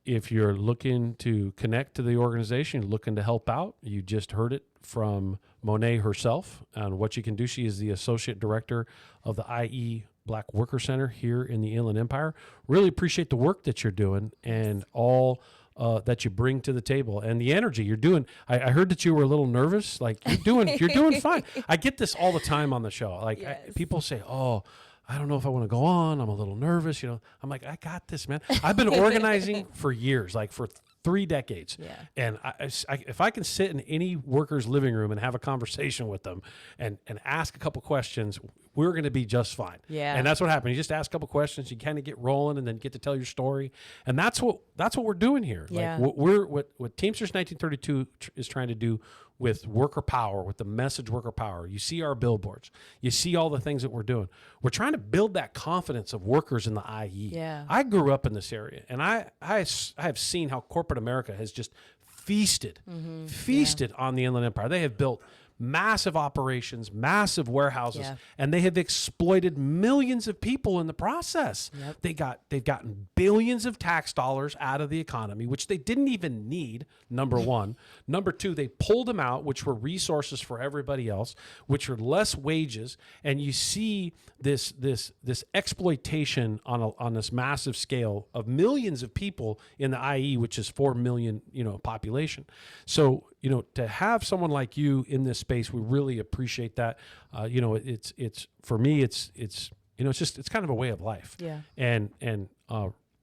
If you're looking to connect to the organization, looking to help out, you just heard it from Monet herself on what you can do. She is the Associate Director of the IE Black Worker Center here in the Inland Empire. Really appreciate the work that you're doing and all that you bring to the table and the energy you're doing. I heard that you were a little nervous. Like, you're doing fine. I get this all the time on the show. Like, people say, "Oh, I don't know if I want to go on. I'm a little nervous." I'm like, I got this, man. I've been organizing for years, like for 3 decades. Yeah. And if I can sit in any worker's living room and have a conversation with them and ask a couple questions, we're going to be just fine. Yeah. And that's what happened. You just ask a couple questions, you kind of get rolling, and then get to tell your story. And that's what we're doing here. Yeah. Like, what Teamsters 1932 is trying to do with worker power, with the message worker power. You see our billboards. You see all the things that we're doing. We're trying to build that confidence of workers in the IE. Yeah. I grew up in this area, and I have seen how corporate America has just feasted on the Inland Empire. They have built massive operations, massive warehouses, and they have exploited millions of people in the process. Yep. They've gotten billions of tax dollars out of the economy, which they didn't even need, number one. Number two, they pulled them out, which were resources for everybody else, which are less wages, and you see this exploitation on this massive scale of millions of people in the IE, which is 4 million, population. So, to have someone like you in this space, we really appreciate that. It's for me, it's kind of a way of life. Yeah. And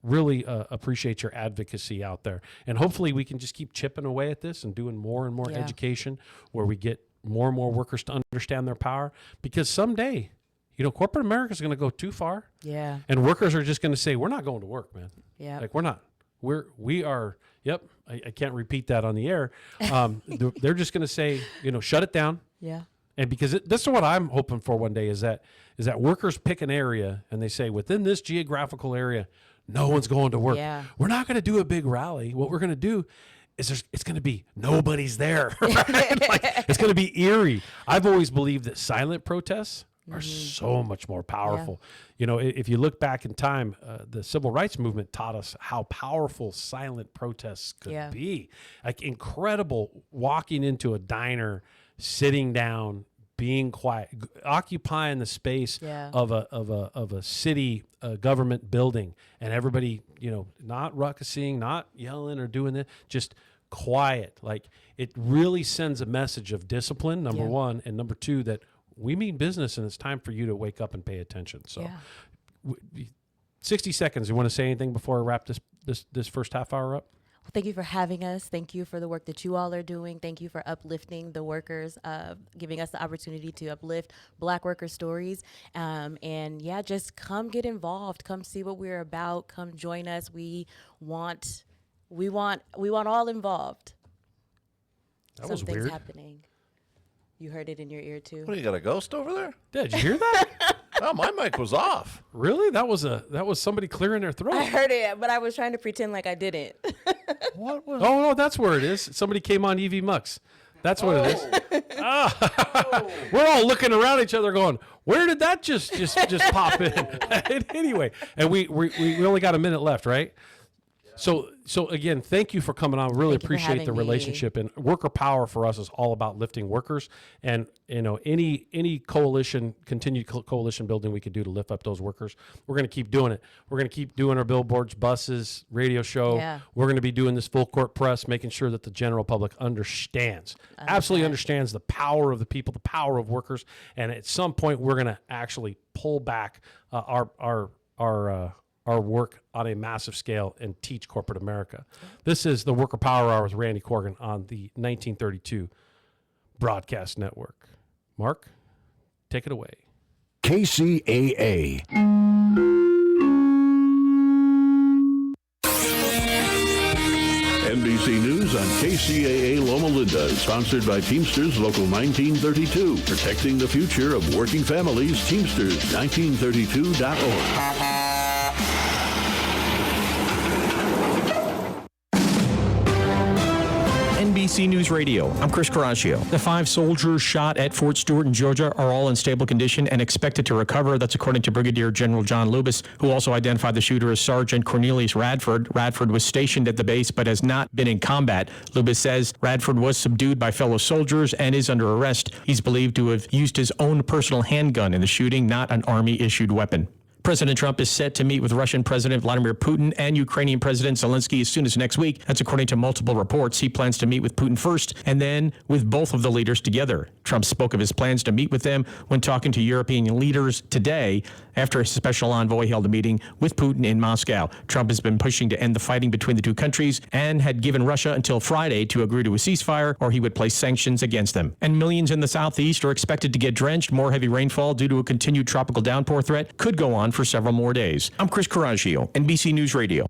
really appreciate your advocacy out there. And hopefully we can just keep chipping away at this and doing more and more education where we get more and more workers to understand their power, because someday, corporate America is going to go too far. Yeah. And workers are just going to say, we're not going to work, man. Yeah. Like, we're not. We are. Yep. I can't repeat that on the air. They're just going to say, shut it down. Yeah. And because this is what I'm hoping for one day is that workers pick an area and they say, within this geographical area, no one's going to work. Yeah. We're not going to do a big rally. What we're going to do is it's going to be nobody's there. Right? Like, it's going to be eerie. I've always believed that silent protests are so much more powerful. If you look back in time, the civil rights movement taught us how powerful silent protests could be. Like, incredible, walking into a diner, sitting down, being quiet, occupying the space of a city government building, and everybody, not ruckusing, not yelling or doing it, just quiet. Like, it really sends a message of discipline, number one, and number two, that we mean business, and it's time for you to wake up and pay attention. So 60 seconds. You want to say anything before I wrap this first half hour up? Well, thank you for having us. Thank you for the work that you all are doing. Thank you for uplifting the workers, giving us the opportunity to uplift Black worker stories. Just come get involved. Come see what we're about. Come join us. We want all involved. That was Something's weird. happening. You heard it in your ear too. What, you got a ghost over there? Did you hear that? Oh, my mic was off. Really? That was somebody clearing their throat. I heard it, but I was trying to pretend like I didn't. What was? Oh no, that's where it is. Somebody came on EV Mux. That's what it is. We're all looking around each other, going, "Where did that just pop in?" Anyway, and we only got a minute left, right? So again, thank you for coming on. Really appreciate the relationship. And Worker Power for us is all about lifting workers. And any coalition, continued coalition building we could do to lift up those workers, we're going to keep doing it. We're going to keep doing our billboards, buses, radio show. Yeah. We're going to be doing this full court press, making sure that the general public absolutely understands the power of the people, the power of workers. And at some point, we're going to actually pull back our work on a massive scale and teach corporate America. This is the Worker Power Hour with Randy Corrigan on the 1932 Broadcast Network. Mark, take it away. KCAA. NBC News on KCAA Loma Linda is sponsored by Teamsters Local 1932, protecting the future of working families. Teamsters1932.org. NBC News Radio. I'm Chris Caraccio. The 5 soldiers shot at Fort Stewart in Georgia are all in stable condition and expected to recover. That's according to Brigadier General John Lubis, who also identified the shooter as Sergeant Cornelius Radford. Radford was stationed at the base but has not been in combat. Lubis says Radford was subdued by fellow soldiers and is under arrest. He's believed to have used his own personal handgun in the shooting, not an Army-issued weapon. President Trump is set to meet with Russian President Vladimir Putin and Ukrainian President Zelensky as soon as next week. That's according to multiple reports. He plans to meet with Putin first and then with both of the leaders together. Trump spoke of his plans to meet with them when talking to European leaders today after a special envoy held a meeting with Putin in Moscow. Trump has been pushing to end the fighting between the two countries and had given Russia until Friday to agree to a ceasefire or he would place sanctions against them. And millions in the southeast are expected to get drenched. More heavy rainfall due to a continued tropical downpour threat could go on for several more days. I'm Chris Caraccio, NBC News Radio.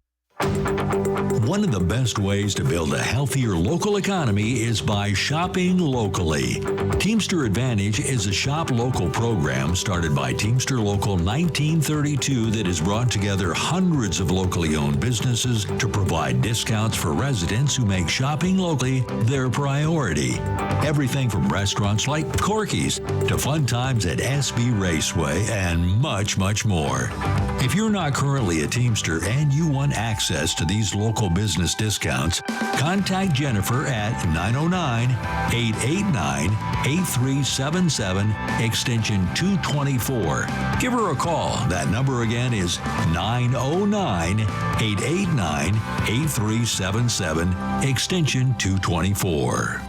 One of the best ways to build a healthier local economy is by shopping locally. Teamster Advantage is a shop local program started by Teamster Local 1932 that has brought together hundreds of locally owned businesses to provide discounts for residents who make shopping locally their priority. Everything from restaurants like Corky's to fun times at SB Raceway and much, much more. If you're not currently a Teamster and you want access to these local business discounts, contact Jennifer at 909-889-8377, extension 224. Give her a call. That number again is 909-889-8377, extension 224.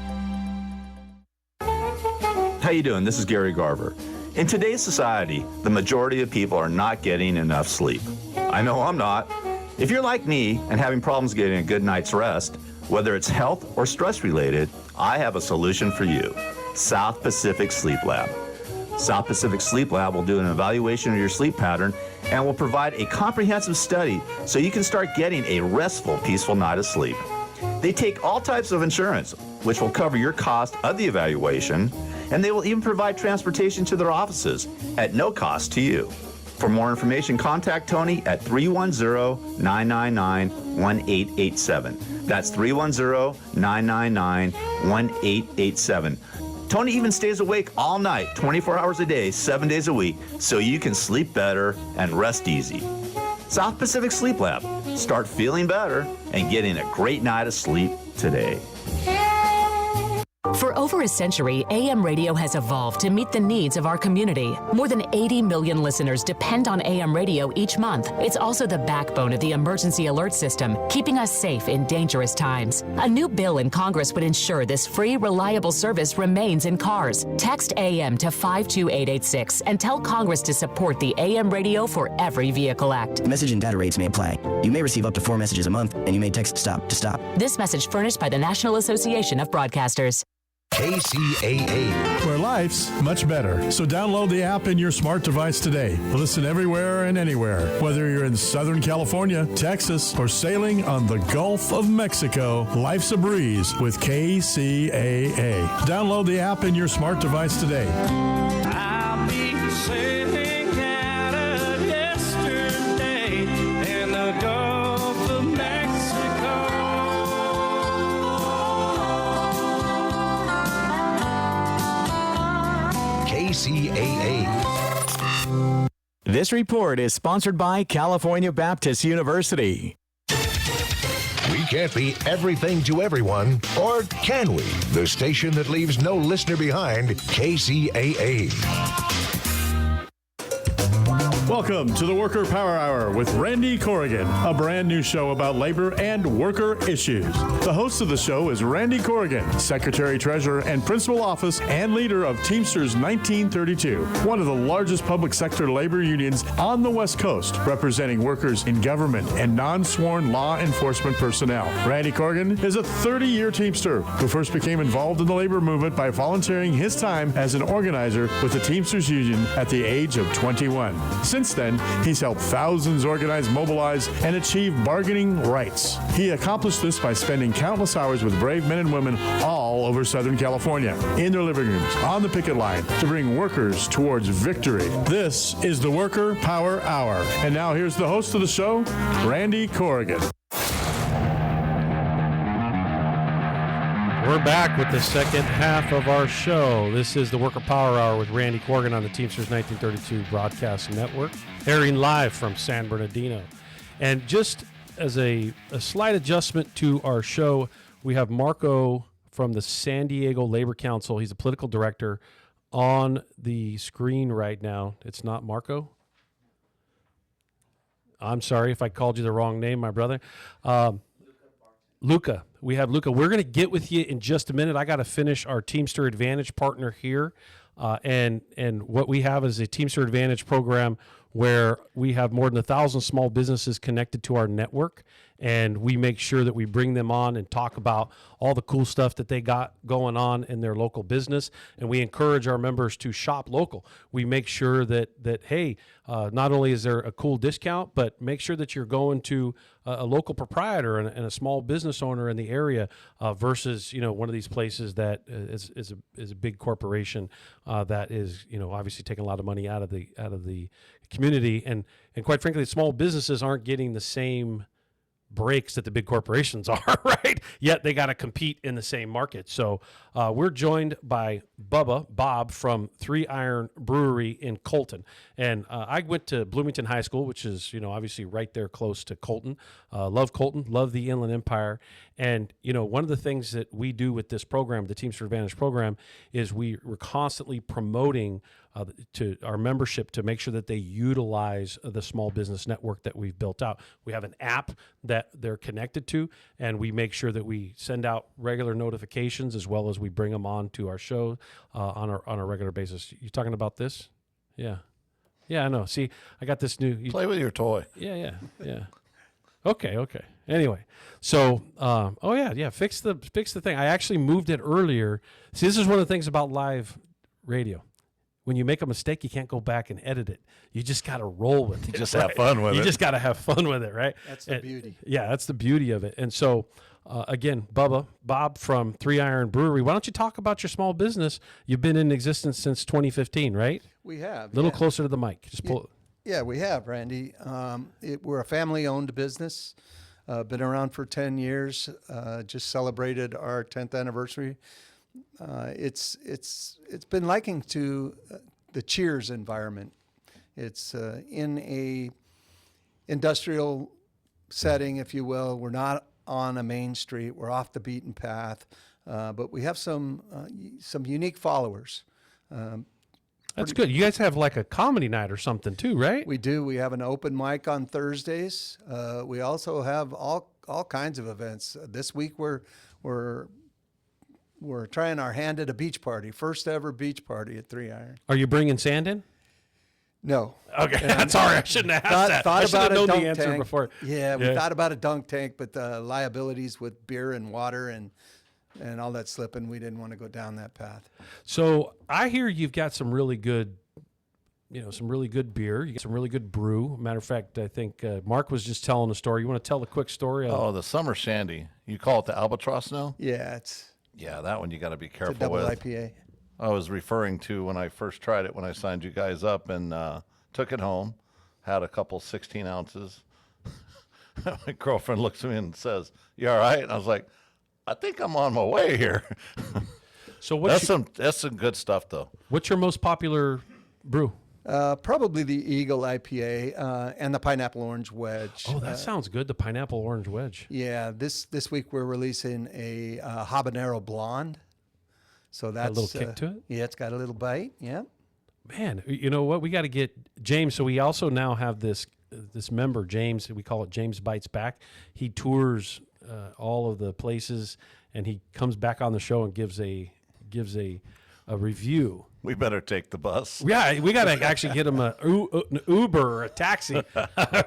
How you doing? This is Gary Garver. In today's society, the majority of people are not getting enough sleep. I know I'm not. If you're like me and having problems getting a good night's rest, whether it's health or stress related, I have a solution for you. South Pacific Sleep Lab. South Pacific Sleep Lab will do an evaluation of your sleep pattern and will provide a comprehensive study so you can start getting a restful, peaceful night of sleep. They take all types of insurance, which will cover your cost of the evaluation, and they will even provide transportation to their offices at no cost to you. For more information, contact Tony at 310-999-1887. That's 310-999-1887. Tony even stays awake all night, 24 hours a day, 7 days a week, so you can sleep better and rest easy. South Pacific Sleep Lab. Start feeling better and getting a great night of sleep today. For over a century, AM radio has evolved to meet the needs of our community. More than 80 million listeners depend on AM radio each month. It's also the backbone of the emergency alert system, keeping us safe in dangerous times. A new bill in Congress would ensure this free, reliable service remains in cars. Text AM to 52886 and tell Congress to support the AM Radio for Every Vehicle Act. Message and data rates may apply. You may receive up to 4 messages a month, and you may text STOP to stop. This message furnished by the National Association of Broadcasters. KCAA, where life's much better. So download the app in your smart device today. Listen everywhere and anywhere. Whether you're in Southern California, Texas, or sailing on the Gulf of Mexico, life's a breeze with KCAA. Download the app in your smart device today. I'll be sailing out of yesterday in the Gulf of Mexico. KCAA. This report is sponsored by California Baptist University. can't be everything to everyone, or can we? The station that leaves no listener behind, KCAA. Welcome to the Worker Power Hour with Randy Corrigan, a brand new show about labor and worker issues. The host of the show is Randy Corrigan, Secretary, Treasurer, and Principal Office and leader of Teamsters 1932, one of the largest public sector labor unions on the West Coast, representing workers in government and non-sworn law enforcement personnel. Randy Corrigan is a 30-year Teamster who first became involved in the labor movement by volunteering his time as an organizer with the Teamsters Union at the age of 21. Since then, he's helped thousands organize, mobilize, and achieve bargaining rights. He accomplished this by spending countless hours with brave men and women all over Southern California, in their living rooms, on the picket line, to bring workers towards victory. This is the Worker Power Hour. And now here's the host of the show, Randy Corrigan. We're back with the second half of our show. This is the Worker Power Hour with Randy Corrigan on the Teamsters 1932 Broadcast Network, airing live from San Bernardino. And just as a slight adjustment to our show, we have Marco from the San Diego Labor Council. He's a political director on the screen right now. It's not Marco? I'm sorry if I called you the wrong name, my brother. Luca. We have Luca. We're going to get with you in just a minute. I got to finish our Teamster Advantage partner here. And what we have is a Teamster Advantage program where we have more than 1,000 small businesses connected to our network, and we make sure that we bring them on and talk about all the cool stuff that they got going on in their local business, and we encourage our members to shop local. We make sure that hey, not only is there a cool discount, but make sure that you're going to a local proprietor and a small business owner in the area versus one of these places that is a big corporation that is obviously taking a lot of money out of the community, and quite frankly, small businesses aren't getting the same breaks that the big corporations are, right? Yet they got to compete in the same market. So we're joined by Bob from 3 Iron Brewery in Colton. And I went to Bloomington High School, which is, obviously right there close to Colton. Love Colton, love the Inland Empire. And, one of the things that we do with this program, the Teamster Advantage program, is we're constantly promoting to our membership to make sure that they utilize the small business network that we've built out. We have an app that they're connected to, and we make sure that we send out regular notifications as well as we bring them on to our show on a regular basis. You talking about this? Yeah. Yeah, I know. See, I got this new... Play with your toy. Yeah. Okay. Anyway, so, fix the thing. I actually moved it earlier. See, this is one of the things about live radio. When you make a mistake, you can't go back and edit it. You just got to roll with it. You just have fun with it. You just got to have fun with it, right? That's the beauty. Yeah, that's the beauty of it. And so, again, Bob from 3 Iron Brewery, why don't you talk about your small business? You've been in existence since 2015, right? We have. A little closer to the mic. Just pull. Yeah, we have, Randy. We're a family-owned business. Been around for 10 years. Just celebrated our 10th anniversary. It's been likened to the Cheers environment. It's in a industrial setting, if you will. We're not on a main street. We're off the beaten path, but we have some unique followers. That's good. You guys have like a comedy night or something too, right? We do. We have an open mic on Thursdays. We also have all kinds of events. This week we're trying our hand at a beach party. First ever beach party at 3 Iron. Are you bringing sand in? No. Okay, sorry, I shouldn't have asked that. Thought I should about have known a dunk the answer tank before. Yeah, we thought about a dunk tank, but the liabilities with beer and water and all that slipping, we didn't want to go down that path. So I hear you've got some really good, some really good beer. You got some really good brew. Matter of fact, I think Mark was just telling a story. You want to tell the quick story? The summer shandy. You call it the Albatross now? Yeah, Yeah, that one you got to be careful it's a double with. IPA. I was referring to when I first tried it, when I signed you guys up and took it home, had a couple 16 ounces. My girlfriend looks at me and says, "You all right?" And I was like, "I think I'm on my way here." So that's some good stuff, though. What's your most popular brew? Probably the Eagle IPA and the Pineapple Orange Wedge. Oh, that sounds good. The pineapple orange wedge. Yeah, this week we're releasing a habanero blonde. So that's a little kick to it. Yeah, it's got a little bite. Yeah. Man, you know what? We got to get James. So we also now have this member, James. We call it James Bites Back. He tours all of the places, and he comes back on the show and gives a review. We better take the bus. Yeah, we got to actually get him an Uber or a taxi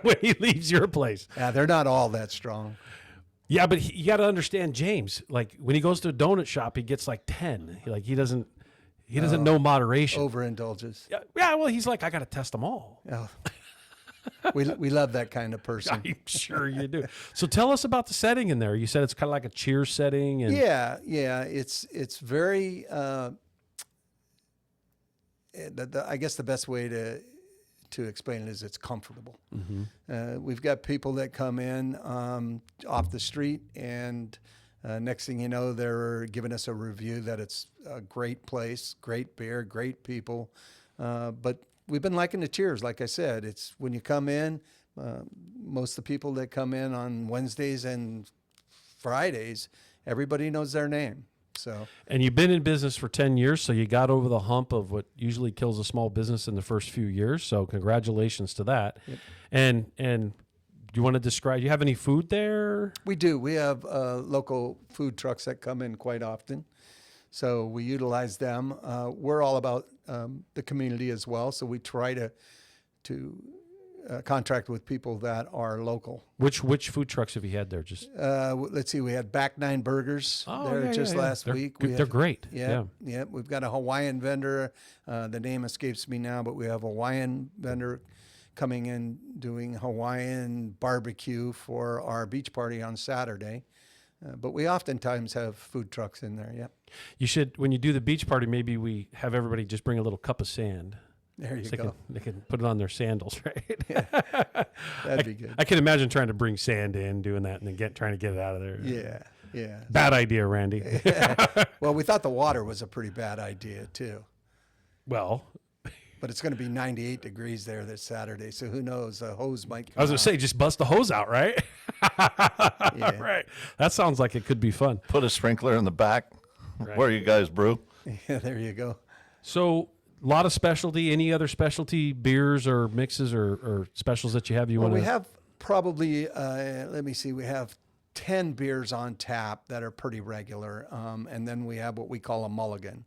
when he leaves your place. Yeah, they're not all that strong. Yeah, but you got to understand James. Like when he goes to a donut shop, he gets like 10. He doesn't know moderation. Overindulges. Yeah. Well, he's like, I got to test them all. Yeah. We love that kind of person. I'm sure you do. So tell us about the setting in there. You said it's kind of like a cheer setting. And Yeah. It's very. I guess the best way to explain it is it's comfortable. Mm-hmm. We've got people that come in off the street, and next thing you know, they're giving us a review that it's a great place, great beer, great people. But we've been liking the cheers. Like I said, it's when you come in, most of the people that come in on Wednesdays and Fridays, everybody knows their name. So. And you've been in business for 10 years, so you got over the hump of what usually kills a small business in the first few years. So congratulations to that. Yep. And do you want to describe, do you have any food there? We do. We have local food trucks that come in quite often. So we utilize them. We're all about the community as well. So we try to contract with people that are local. Which food trucks have you had there? Just let's see. We had Back Nine Burgers last week. They're great. Yeah. We've got a Hawaiian vendor. The name escapes me now, but we have a Hawaiian vendor coming in doing Hawaiian barbecue for our beach party on Saturday. But we oftentimes have food trucks in there. Yep. You should, when you do the beach party, maybe we have everybody just bring a little cup of sand. There you so go. They can put it on their sandals, right? Yeah, that'd be good. I can imagine trying to bring sand in, doing that, and then trying to get it out of there. Yeah. Bad idea, Randy. Well, we thought the water was a pretty bad idea, too. Well. But it's going to be 98 degrees there this Saturday, so who knows? The hose might come I was going to say, just bust the hose out, right? Yeah. Right. That sounds like it could be fun. Put a sprinkler in the back Right. where you guys brew. Yeah, there you go. So, a lot of specialty. Any other specialty beers or mixes or specials that you have? We have probably, let me see, we have 10 beers on tap that are pretty regular, and then we have what we call a mulligan.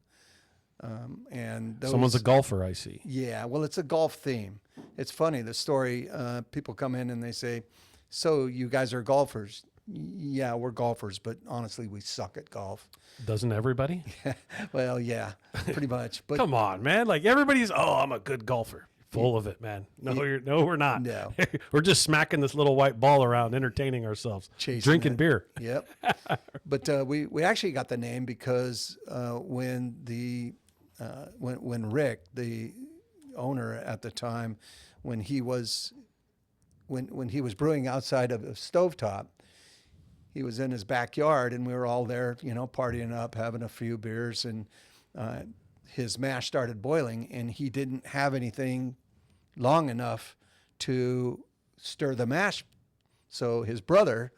And those, Someone's a golfer, I see. Yeah, well, it's a golf theme. It's funny, the story, people come in and they say, so you guys are golfers? Yeah, we're golfers, but honestly, we suck at golf. Doesn't everybody? Well, yeah, pretty much. But come on, man! Like everybody's, I'm a good golfer. Full of it, man. No, we're not. No, we're just smacking this little white ball around, entertaining ourselves, drinking beer. Yep. But we actually got the name because when Rick, the owner at the time, when he was brewing outside of a stovetop, he was in his backyard, and we were all there, partying up, having a few beers, and his mash started boiling, and he didn't have anything long enough to stir the mash. So his brother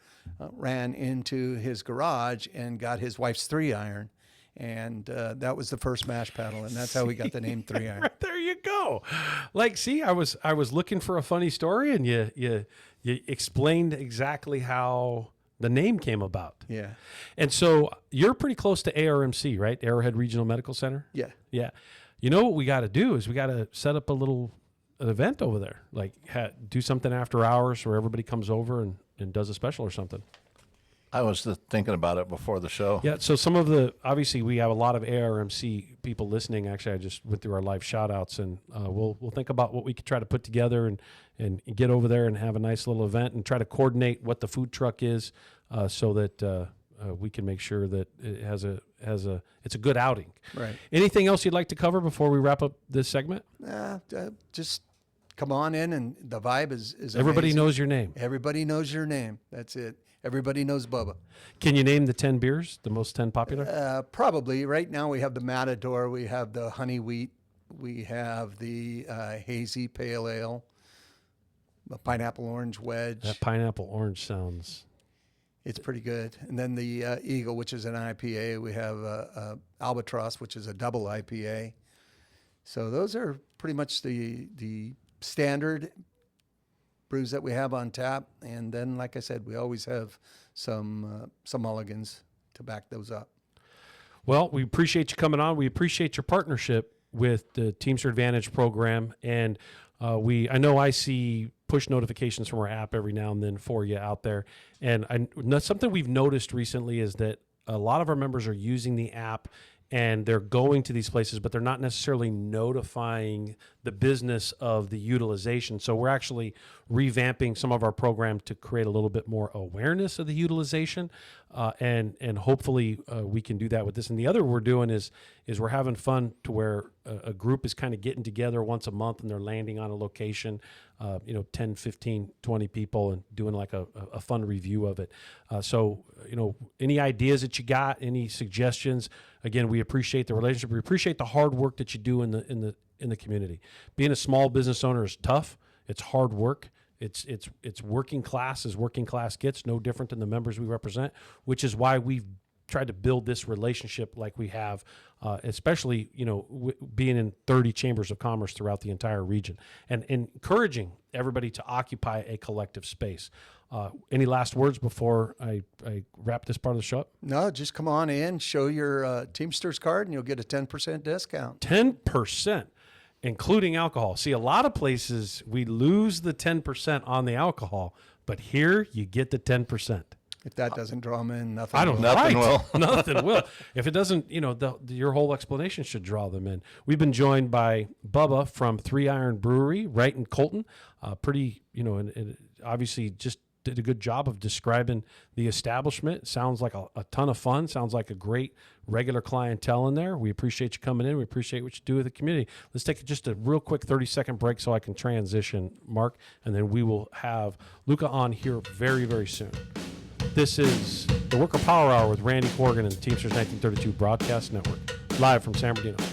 ran into his garage and got his wife's 3-iron, and that was the first mash paddle, and that's how we got the name 3-iron. Right, there you go. Like, see, I was looking for a funny story, and you explained exactly how the name came about. Yeah. And so you're pretty close to ARMC, right? Arrowhead Regional Medical Center? Yeah. Yeah. You know what we got to do is we got to set up an event over there, like do something after hours where everybody comes over and does a special or something. I was just thinking about it before the show. Yeah, so obviously we have a lot of ARMC people listening. Actually, I just went through our live shout outs, and we'll think about what we could try to put together and get over there and have a nice little event and try to coordinate what the food truck is so that we can make sure that it it's a good outing. Right. Anything else you'd like to cover before we wrap up this segment? Just come on in, and the vibe is Everybody amazing. knows your name. Everybody knows your name. That's it. Everybody knows Bubba. Can you name the 10 beers, the most 10 popular? Probably. Right now we have the Matador, we have the Honey Wheat, We have the hazy pale ale, a pineapple orange wedge. That pineapple orange sounds. It's pretty good. And then the Eagle, which is an IPA. We have Albatross, which is a double IPA. So those are pretty much the standard brews that we have on tap. And then, like I said, we always have some mulligans to back those up. Well, we appreciate you coming on. We appreciate your partnership with the Teamster Advantage program. And I know I see push notifications from our app every now and then for you out there. And something we've noticed recently is that a lot of our members are using the app and they're going to these places, but they're not necessarily notifying the business of the utilization. So we're actually revamping some of our program to create a little bit more awareness of the utilization, and hopefully we can do that with this. And the other we're doing is we're having fun to where a group is kind of getting together once a month and they're landing on a location, 10, 15, 20 people, and doing like a fun review of it. So any ideas that you got, any suggestions, again, we appreciate the relationship. We appreciate the hard work that you do in the community. Being a small business owner is tough. It's hard work. It's working class as working class gets, no different than the members we represent, which is why we've tried to build this relationship like we have, especially, being in 30 chambers of commerce throughout the entire region and encouraging everybody to occupy a collective space. Any last words before I wrap this part of the show up? No, just come on in, show your Teamsters card, and you'll get a 10% discount. 10%, including alcohol. See, a lot of places we lose the 10% on the alcohol, but here you get the 10%. If that doesn't draw them in, nothing. Nothing will. Nothing will. If it doesn't, your whole explanation should draw them in. We've been joined by Bubba from 3 Iron Brewery, right in Colton. Pretty, and obviously just did a good job of describing the establishment. Sounds like a ton of fun. Sounds like a great regular clientele in there. We appreciate you coming in. We appreciate what you do with the community. Let's take just a real quick 30-second break so I can transition, Mark, and then we will have Luca on here very, very soon. This is the Worker Power Hour with Randy Corrigan and the Teamsters 1932 Broadcast Network, live from San Bernardino.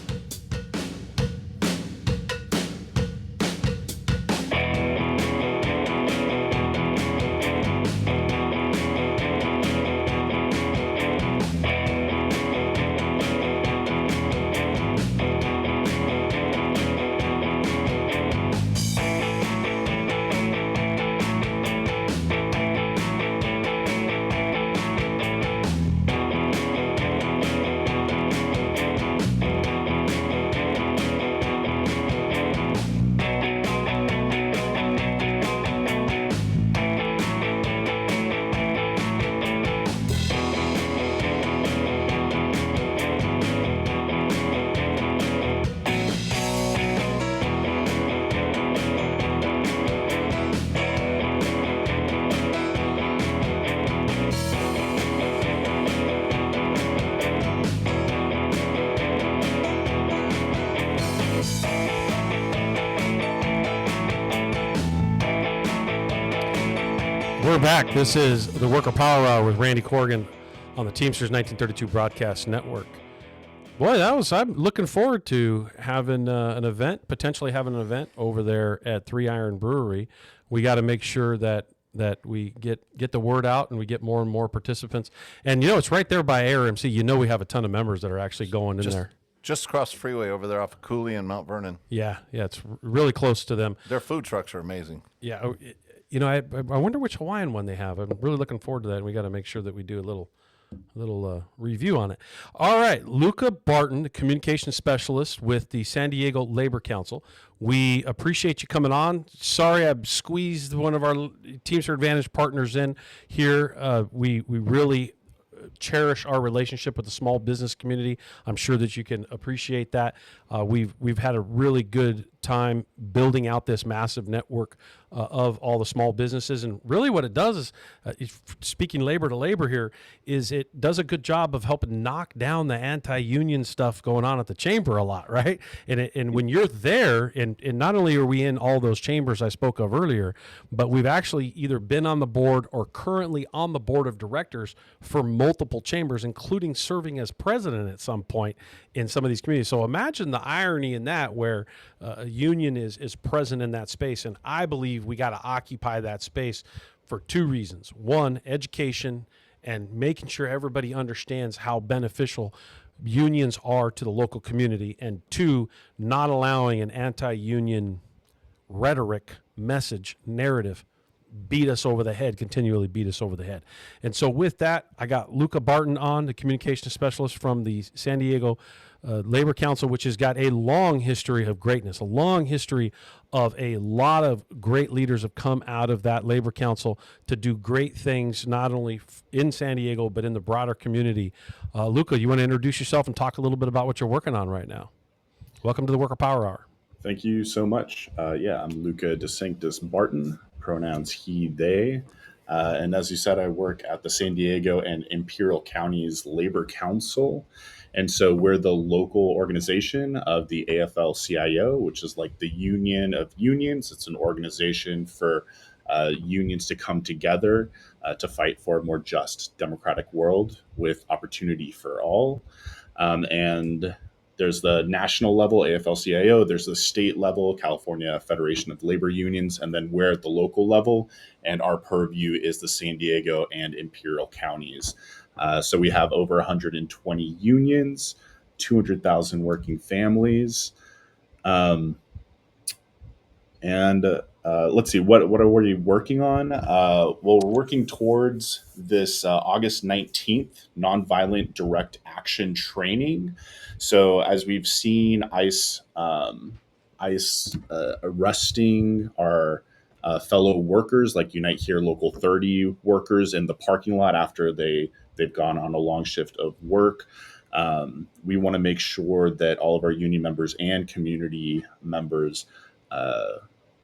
We're back. This is the Worker Power Hour with Randy Corrigan on the Teamsters 1932 Broadcast Network. Boy, I'm looking forward to having potentially having an event over there at 3 Iron Brewery. We got to make sure that we get the word out and we get more and more participants. And it's right there by ARMC. We have a ton of members that are actually going in there. Just across the freeway over there off of Cooley and Mount Vernon. Yeah, it's really close to them. Their food trucks are amazing. Yeah, I wonder which Hawaiian one they have. I'm really looking forward to that, and we got to make sure that we do a little review on it. All right, Luca Barton, the communications specialist with the San Diego Labor Council. We appreciate you coming on. Sorry I squeezed one of our Teamster Advantage partners in here. We really cherish our relationship with the small business community. I'm sure that you can appreciate that. We've had a really good time building out this massive network of all the small businesses. And really what it does is, speaking labor to labor here, is it does a good job of helping knock down the anti-union stuff going on at the chamber a lot, right? And when you're there, and not only are we in all those chambers I spoke of earlier, but we've actually either been on the board or currently on the board of directors for multiple chambers, including serving as president at some point in some of these communities. So imagine the irony in that, where a union is present in that space. And I believe we got to occupy that space for two reasons. One, education and making sure everybody understands how beneficial unions are to the local community. And two, not allowing an anti-union rhetoric, message, narrative continually beat us over the head. And so with that, I got Luca Barton on, the communications specialist from the San Diego Labor Council, which has got a long history of greatness, a long history of a lot of great leaders have come out of that Labor Council to do great things, not only in San Diego, but in the broader community. Luca, you want to introduce yourself and talk a little bit about what you're working on right now? Welcome to the Worker Power Hour. Thank you so much. I'm Luca DeSanctis Barton, pronouns he, they. And as you said, I work at the San Diego and Imperial Counties Labor Council. And so we're the local organization of the AFL-CIO, which is like the union of unions. It's an organization for unions to come together to fight for a more just democratic world with opportunity for all. And there's the national level, AFL-CIO. There's the state level, California Federation of Labor Unions. And then we're at the local level. And our purview is the San Diego and Imperial counties. So we have over 120 unions, 200,000 working families. Let's see, what are we working on? Well, we're working towards this August 19th nonviolent direct action training. So as we've seen ICE arresting our fellow workers, like Unite Here Local 30 workers in the parking lot after they've gone on a long shift of work. We want to make sure that all of our union members and community members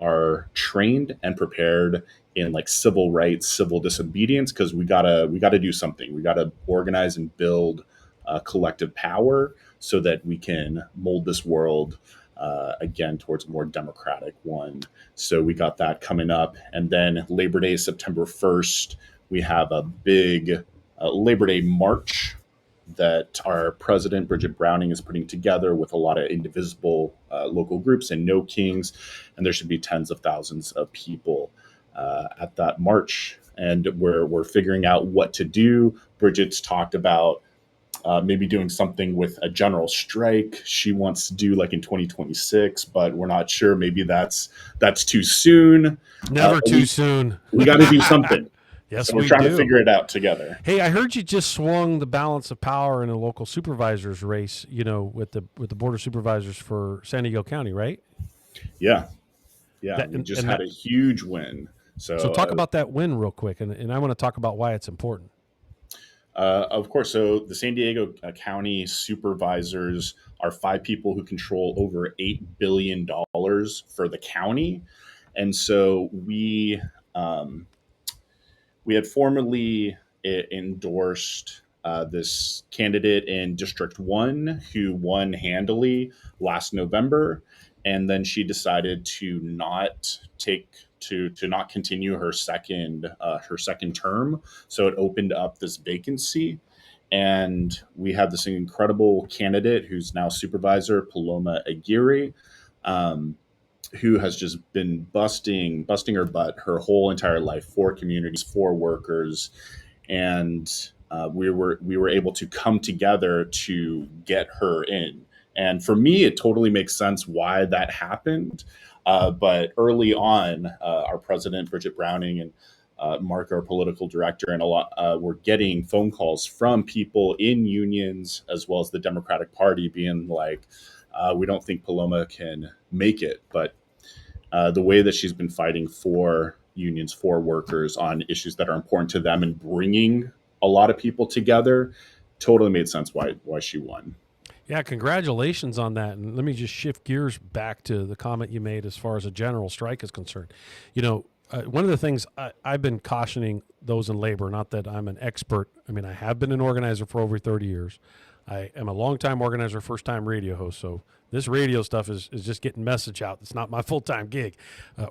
are trained and prepared in like civil rights, civil disobedience, because we gotta do something. We gotta organize and build collective power so that we can mold this world again towards a more democratic one. So we got that coming up. And then Labor Day, September 1st, we have a big Labor Day march that our president, Bridget Browning, is putting together with a lot of indivisible local groups and No Kings. And there should be tens of thousands of people at that march. And we're figuring out what to do. Bridget's talked about maybe doing something with a general strike. She wants to do like in 2026, but we're not sure. Maybe that's too soon. Never too soon. We got to do something. Yes, so we're trying do. to figure it out together. Hey, I heard you just swung the balance of power in a local supervisors race, with the board of supervisors for San Diego County, right? Yeah. We just had a huge win. So talk about that win real quick, and I want to talk about why it's important. Of course. So the San Diego County supervisors are 5 people who control over $8 billion for the county. And so we had formally endorsed this candidate in District 1 who won handily last November. And then she decided to not continue her second term. So it opened up this vacancy. And we have this incredible candidate who's now supervisor, Paloma Aguirre, who has just been busting her butt her whole entire life for communities, for workers. And we were able to come together to get her in. And for me, it totally makes sense why that happened. But early on, our president, Bridget Browning, and Mark, our political director, and a lot were getting phone calls from people in unions as well as the Democratic Party being like, we don't think Paloma can make it. But the way that she's been fighting for unions, for workers on issues that are important to them and bringing a lot of people together totally made sense why she won. Yeah, congratulations on that. And let me just shift gears back to the comment you made as far as a general strike is concerned. You know, one of the things I've been cautioning those in labor, not that I'm an expert. I mean, I have been an organizer for over 30 years. I am a longtime organizer, first-time radio host. So this radio stuff is just getting message out. It's not my full-time gig.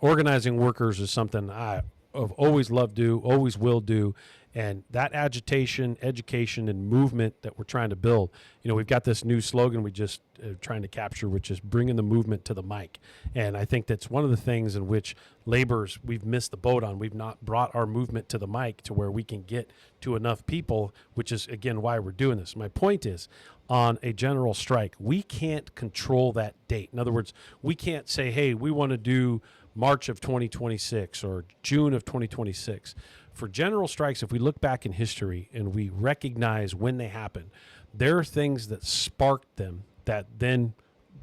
Organizing workers is something I have always loved to do, always will do. And that agitation, education, and movement that we're trying to build, you know, we've got this new slogan we just trying to capture, which is bringing the movement to the mic. And I think that's one of the things in which laborers, we've missed the boat on. We've not brought our movement to the mic to where we can get to enough people, which is, again, why we're doing this. My point is, on a general strike, we can't control that date. In other words, we can't say, hey, we want to do March of 2026 or June of 2026. For general strikes, if we look back in history and we recognize when they happen, there are things that sparked them that then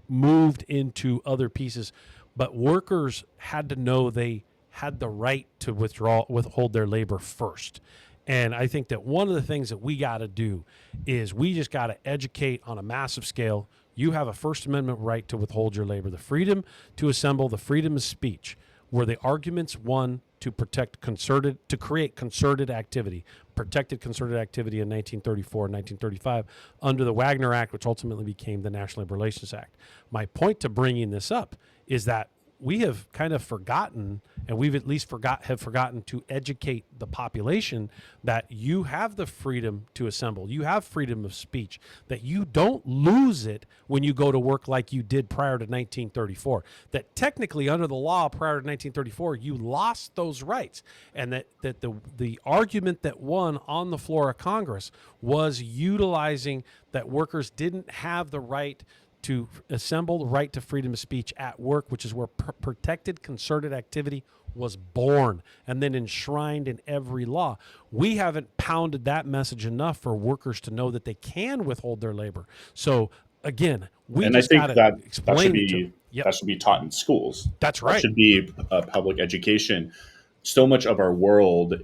moved into other pieces. But workers had to know they had the right to withhold their labor first. And I think that one of the things that we got to do is we just got to educate on a massive scale. You have a First Amendment right to withhold your labor, the freedom to assemble, the freedom of speech. Were the arguments won to create concerted activity, protected concerted activity in 1934 and 1935 under the Wagner Act, which ultimately became the National Labor Relations Act. My point to bringing this up is that we have kind of forgotten, and we've at least forgotten to educate the population that you have the freedom to assemble. You have freedom of speech, that you don't lose it when you go to work like you did prior to 1934. That technically under the law prior to 1934, you lost those rights. And that the argument that won on the floor of Congress was utilizing that workers didn't have the right to assemble, the right to freedom of speech at work, which is where protected concerted activity was born and then enshrined in every law. We haven't pounded that message enough for workers to know that they can withhold their labor. So again, we and just I think got to that explain that should be taught in schools. That's right. That should be public education. So much of our world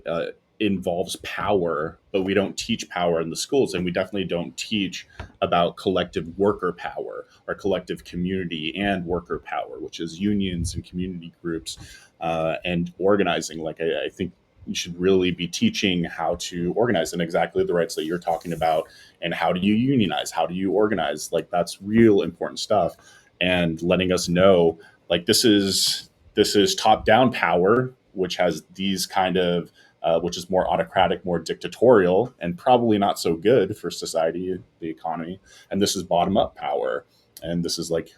involves power, but we don't teach power in the schools, and we definitely don't teach about collective worker power or collective community and worker power, which is unions and community groups and organizing. Like I think you should really be teaching how to organize and exactly the rights that you're talking about, and how do you unionize, how do you organize. Like that's real important stuff, and letting us know like this is top-down power, which has these kind of which is more autocratic, more dictatorial, and probably not so good for society, the economy. And this is bottom-up power, and this is like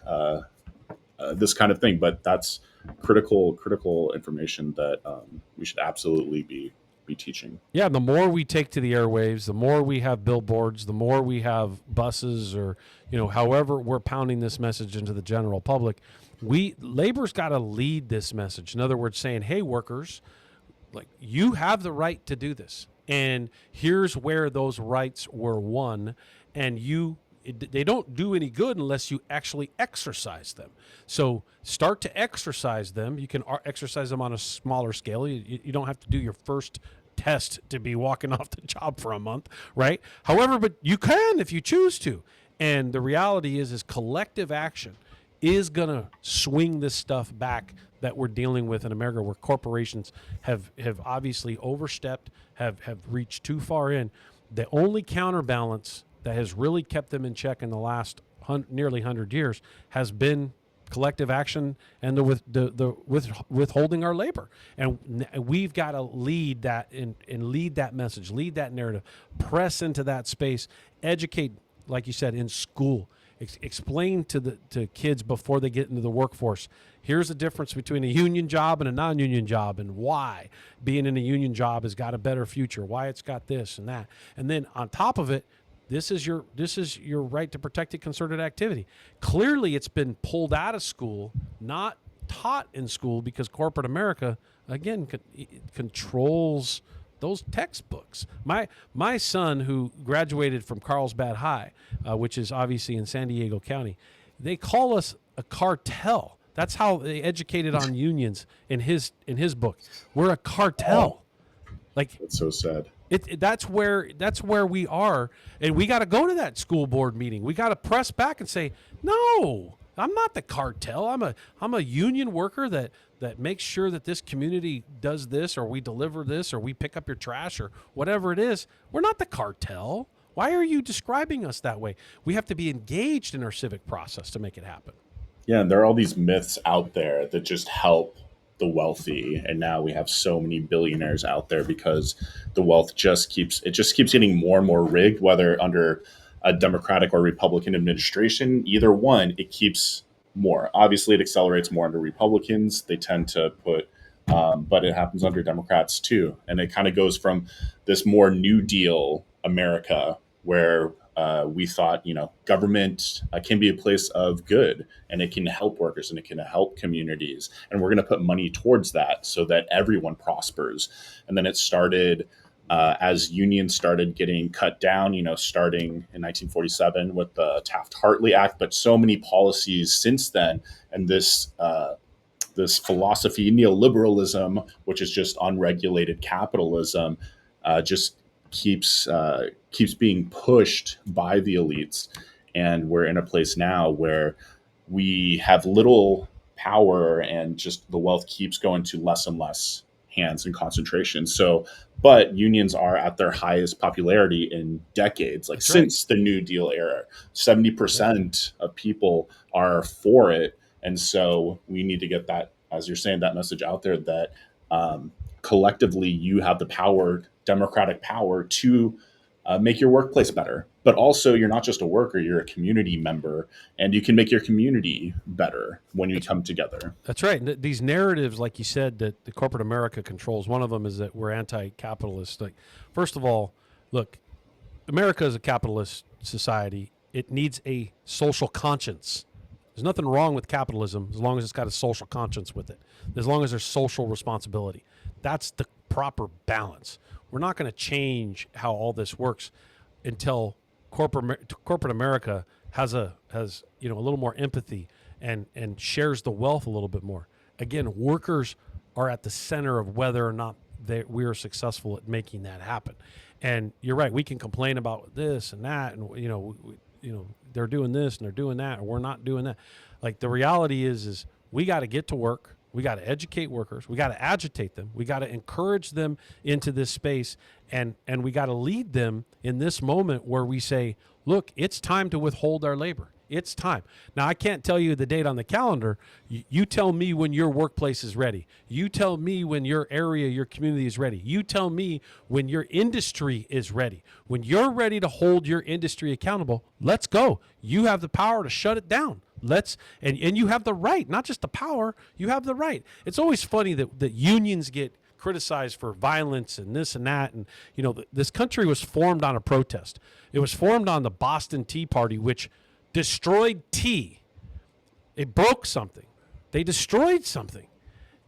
this kind of thing. But that's critical information that we should absolutely be teaching. Yeah, the more we take to the airwaves, the more we have billboards, the more we have buses, or however we're pounding this message into the general public. Labor's got to lead this message. In other words, saying, "Hey, workers, like you have the right to do this, and here's where those rights were won, and they don't do any good unless you actually exercise them. So start to exercise them. You can exercise them on a smaller scale. You don't have to do your first test to be walking off the job for a month, right? However, but you can if you choose to. And the reality is collective action is going to swing this stuff back that we're dealing with in America, where corporations have obviously overstepped, have reached too far in. The only counterbalance that has really kept them in check in the last nearly 100 years has been collective action and the withholding our labor. And we've got to lead that and lead that message, lead that narrative, press into that space, educate, like you said, in school. Explain to kids before they get into the workforce. Here's the difference between a union job and a non-union job, and why being in a union job has got a better future, why it's got this and that. And then on top of it, this is your right to protected concerted activity. Clearly, it's been pulled out of school, not taught in school, because corporate America, again, controls those textbooks. My son, who graduated from Carlsbad High, which is obviously in San Diego County, they call us a cartel. That's how they educated on unions in his book. We're a cartel. Like, that's so sad. That's where we are, and we got to go to that school board meeting. We got to press back and say, no, I'm not the cartel. I'm a union worker that makes sure that this community does this, or we deliver this, or we pick up your trash, or whatever it is. We're not the cartel. Why are you describing us that way? We have to be engaged in our civic process to make it happen. Yeah, and there are all these myths out there that just help the wealthy, and now we have so many billionaires out there because the wealth just keeps getting more and more rigged, whether under a Democratic or Republican administration. Either one, it keeps more. Obviously, it accelerates more under Republicans. They tend to put, but it happens under Democrats too, and it kind of goes from this more New Deal America where we thought, government can be a place of good, and it can help workers, and it can help communities. And we're going to put money towards that so that everyone prospers. And then it started as unions started getting cut down, starting in 1947 with the Taft-Hartley Act, but so many policies since then. And this philosophy, neoliberalism, which is just unregulated capitalism, just keeps being pushed by the elites, and we're in a place now where we have little power, and just the wealth keeps going to less and less hands and concentration. So, but unions are at their highest popularity in decades, like since the New Deal era. 70% of people are for it, and so we need to get that, as you're saying, that message out there that collectively you have the power, democratic power, to make your workplace better. But also, you're not just a worker, you're a community member, and you can make your community better when you come together. That's right. And these narratives, like you said, that the corporate America controls, one of them is that we're anti-capitalist. Like, first of all, look, America is a capitalist society. It needs a social conscience. There's nothing wrong with capitalism as long as it's got a social conscience with it, as long as there's social responsibility. That's the proper balance. We're not going to change how all this works until corporate America has a little more empathy and shares the wealth a little bit more. Again, workers are at the center of whether or not we are successful at making that happen. And you're right, we can complain about this and that, and they're doing this and they're doing that, or we're not doing that. Like, the reality is we got to get to work. We got to educate workers. We got to agitate them. We got to encourage them into this space, and we got to lead them in this moment where we say, look, it's time to withhold our labor. It's time. Now, I can't tell you the date on the calendar. You tell me when your workplace is ready. You tell me when your area, your community is ready. You tell me when your industry is ready. When you're ready to hold your industry accountable, let's go. You have the power to shut it down. And you have the right, not just the power, you have the right. It's always funny that unions get criticized for violence and this and that. And, this country was formed on a protest. It was formed on the Boston Tea Party, which destroyed tea. It broke something. They destroyed something.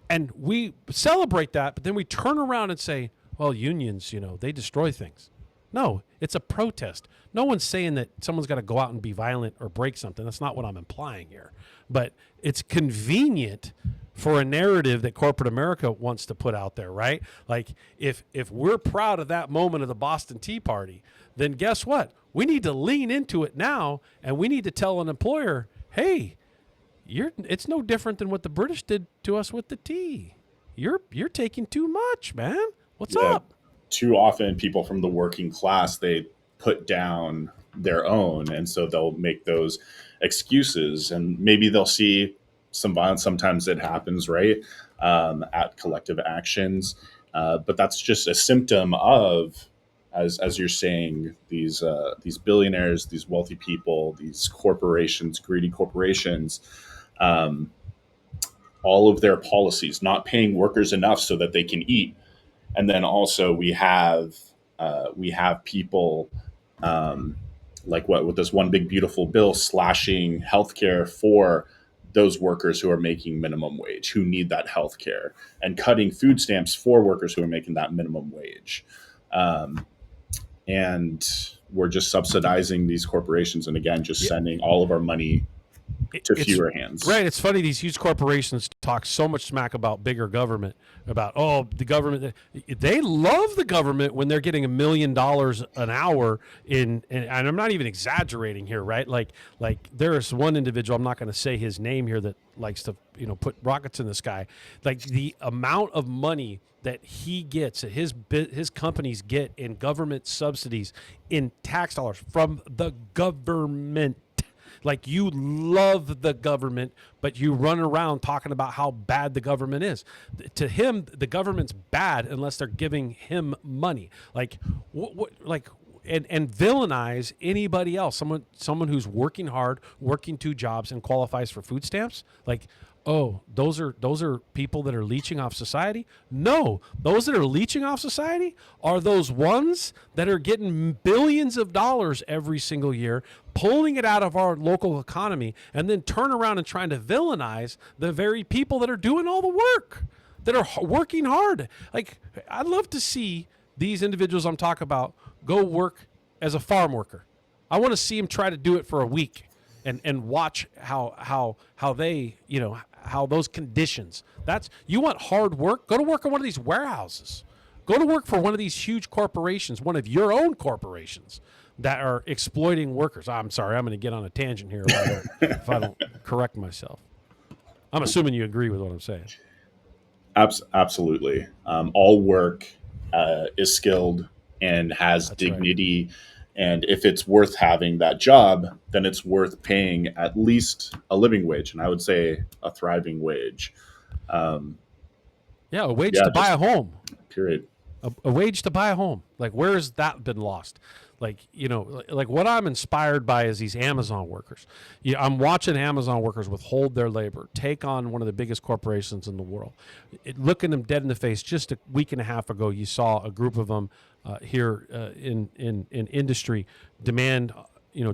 And we celebrate that, but then we turn around and say, well, unions, they destroy things. No, it's a protest. No one's saying that someone's got to go out and be violent or break something. That's not what I'm implying here. But it's convenient for a narrative that corporate America wants to put out there, right? Like, if we're proud of that moment of the Boston Tea Party, then guess what? We need to lean into it now, and we need to tell an employer, hey, it's no different than what the British did to us with the tea. You're taking too much, man. What's up? Too often people from the working class, they put down their own, and so they'll make those excuses, and maybe they'll see some violence. Sometimes it happens, right, at collective actions, but that's just a symptom of, as you're saying, these billionaires, these wealthy people, these corporations, greedy corporations, all of their policies, not paying workers enough so that they can eat. And then also we have people like with this one big beautiful bill slashing healthcare for those workers who are making minimum wage, who need that healthcare, and cutting food stamps for workers who are making that minimum wage. And we're just subsidizing these corporations, and again, just sending all of our money to fewer hands. Right. It's funny. These huge corporations talk so much smack about bigger government, about, oh, the government. They love the government when they're getting $1 million an hour and I'm not even exaggerating here, right? Like there is one individual, I'm not going to say his name here, that likes to, put rockets in the sky. Like the amount of money that he gets, that his companies get in government subsidies, in tax dollars from the government. Like, you love the government, but you run around talking about how bad the government is. To him, the government's bad unless they're giving him money. Like, and villainize anybody else, someone who's working hard, working 2 jobs, and qualifies for food stamps. Like, oh, those are people that are leeching off society? No, those that are leeching off society are those ones that are getting billions of dollars every single year, pulling it out of our local economy, and then turn around and trying to villainize the very people that are doing all the work, that are working hard. Like, I'd love to see these individuals I'm talking about go work as a farm worker. I want to see them try to do it for a week and watch how they, how those conditions. You want hard work? Go to work in one of these warehouses. Go to work for one of these huge corporations, one of your own corporations that are exploiting workers. I'm sorry, I'm going to get on a tangent here if I don't correct myself. I'm assuming you agree with what I'm saying. Absolutely. All work is skilled and has dignity. Right. And if it's worth having that job, then it's worth paying at least a living wage. And I would say a thriving wage. A wage to buy a home. Period. A wage to buy a home. Like, where's that been lost? Like, like what I'm inspired by is these Amazon workers. I'm watching Amazon workers withhold their labor, take on one of the biggest corporations in the world. Looking them dead in the face. Just a week and a half ago, you saw a group of them here in industry demand,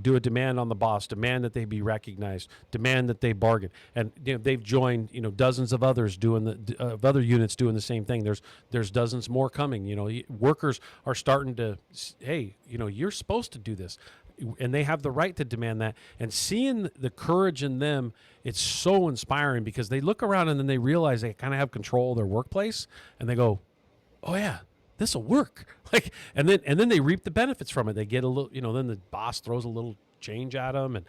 do a demand on the boss, demand that they be recognized, demand that they bargain. And they've joined dozens of others doing other units doing the same thing. There's dozens more coming. Workers are starting to, hey, you're supposed to do this, and they have the right to demand that. And seeing the courage in them, it's so inspiring, because they look around and then they realize they kind of have control of their workplace, and they go, oh yeah, this will work. Like, and then they reap the benefits from it. They get a little, then the boss throws a little change at them, and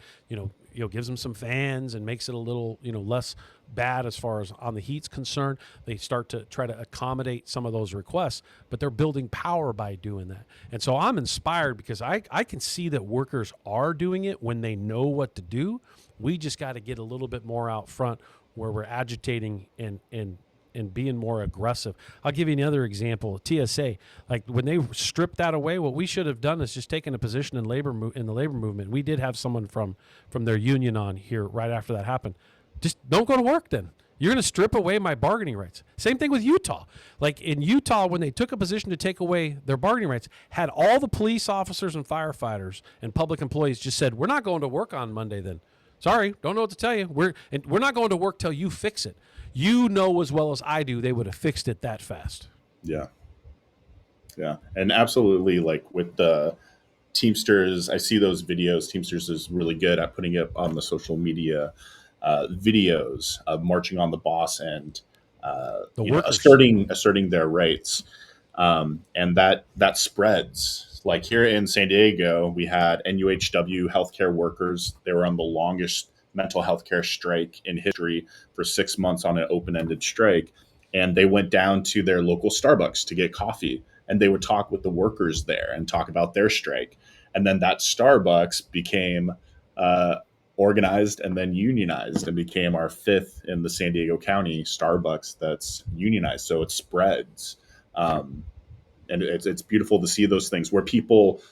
gives them some fans and makes it a little less bad as far as on the heat's concerned. They start to try to accommodate some of those requests, but they're building power by doing that. And so I'm inspired, because I can see that workers are doing it when they know what to do. We just got to get a little bit more out front, where we're agitating and being more aggressive. I'll give you another example. TSA, like when they stripped that away, what we should have done is just taken a position in the labor movement. We did have someone from their union on here right after that happened. Just don't go to work then. You're going to strip away my bargaining rights. Same thing with Utah. Like in Utah, when they took a position to take away their bargaining rights, had all the police officers and firefighters and public employees just said, we're not going to work on Monday then. Sorry, don't know what to tell you. We're not going to work till you fix it. You know as well as I do, they would have fixed it that fast. Yeah. And absolutely, like with the Teamsters, I see those videos. Teamsters is really good at putting up on the social media videos of marching on the boss and asserting their rights. And that spreads. Like here in San Diego, we had NUHW healthcare workers. They were on the longest mental health care strike in history for 6 months on an open-ended strike. And they went down to their local Starbucks to get coffee, and they would talk with the workers there and talk about their strike. And then that Starbucks became organized and then unionized, and became our 5th in the San Diego County Starbucks that's unionized. So it spreads. And it's beautiful to see those things where people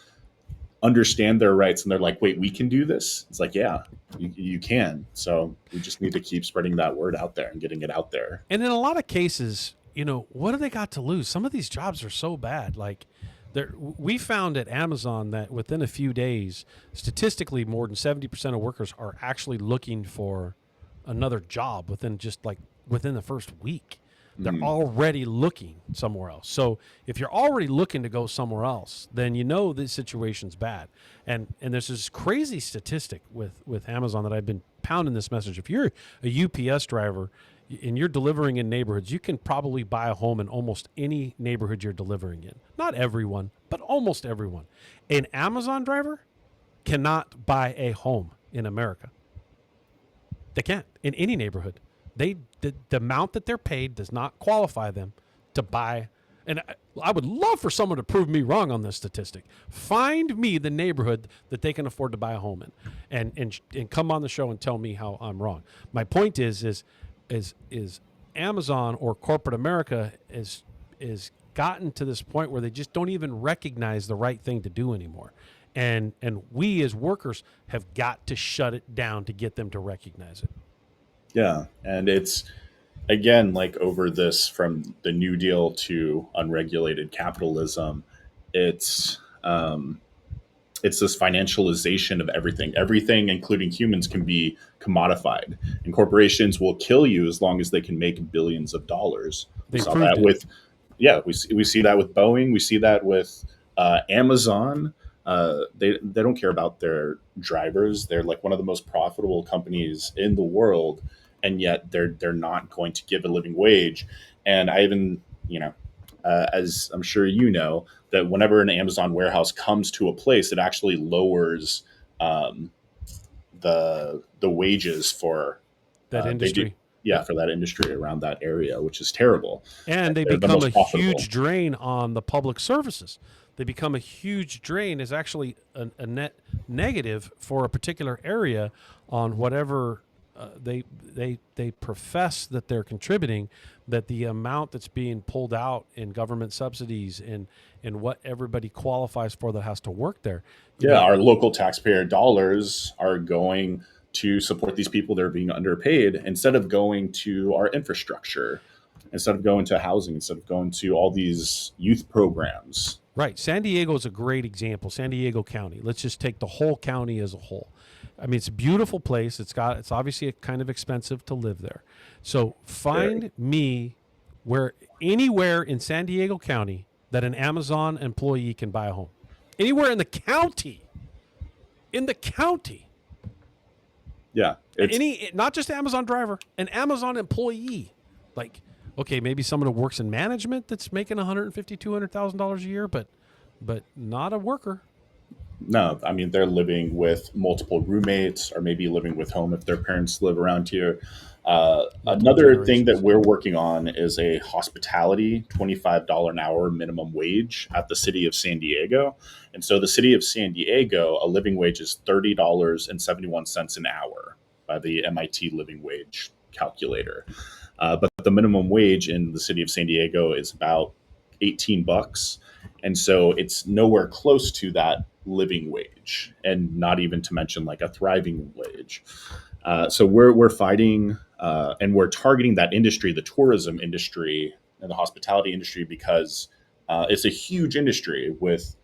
understand their rights and they're like, wait, we can do this? It's like, yeah, you can. So we just need to keep spreading that word out there and getting it out there. And in a lot of cases, what do they got to lose? Some of these jobs are so bad. Like we found at Amazon that within a few days, statistically, more than 70% of workers are actually looking for another job within the first week. They're already looking somewhere else. So if you're already looking to go somewhere else, then you know this situation's bad. And there's this crazy statistic with Amazon that I've been pounding this message. If you're a UPS driver and you're delivering in neighborhoods, you can probably buy a home in almost any neighborhood you're delivering in. Not everyone, but almost everyone. An Amazon driver cannot buy a home in America. They can't in any neighborhood. The amount that they're paid does not qualify them to buy. And I would love for someone to prove me wrong on this statistic. Find me the neighborhood that they can afford to buy a home in, and come on the show and tell me how I'm wrong. My point is Amazon or corporate America is gotten to this point where they just don't even recognize the right thing to do anymore. And we as workers have got to shut it down to get them to recognize it. Yeah. And it's, again, like over this, from the New Deal to unregulated capitalism, it's this financialization of everything. Everything, including humans, can be commodified, and corporations will kill you as long as they can make billions of dollars. We saw that with, we see that with Boeing. We see that with Amazon. They don't care about their drivers. They're like one of the most profitable companies in the world, and yet they're not going to give a living wage. And I even, as I'm sure you know, that whenever an Amazon warehouse comes to a place, it actually lowers the wages for that industry. For that industry around that area, which is terrible. And they become a huge drain on the public services. They become a huge drain, is actually a net negative for a particular area on whatever they profess that they're contributing, that the amount that's being pulled out in government subsidies and what everybody qualifies for that has to work there. Our local taxpayer dollars are going to support these people that are being underpaid instead of going to our infrastructure, instead of going to housing, instead of going to all these youth programs. Right. San Diego is a great example. San Diego County. Let's just take the whole county as a whole. I mean, it's a beautiful place. It's obviously kind of expensive to live there. So find me anywhere in San Diego County that an Amazon employee can buy a home. Anywhere in the county. Yeah. Not just Amazon driver, an Amazon employee. Like, okay, maybe someone who works in management that's making $150,000, $200,000 a year, but not a worker. No, I mean, they're living with multiple roommates, or maybe living with home if their parents live around here. Another thing that we're working on is a hospitality $25 an hour minimum wage at the city of San Diego. And so the city of San Diego, a living wage is $30.71 an hour by the MIT living wage calculator. But the minimum wage in the city of San Diego is about $18. And so it's nowhere close to that living wage, and not even to mention like a thriving wage. So we're fighting and we're targeting that industry, the tourism industry and the hospitality industry, because it's a huge industry with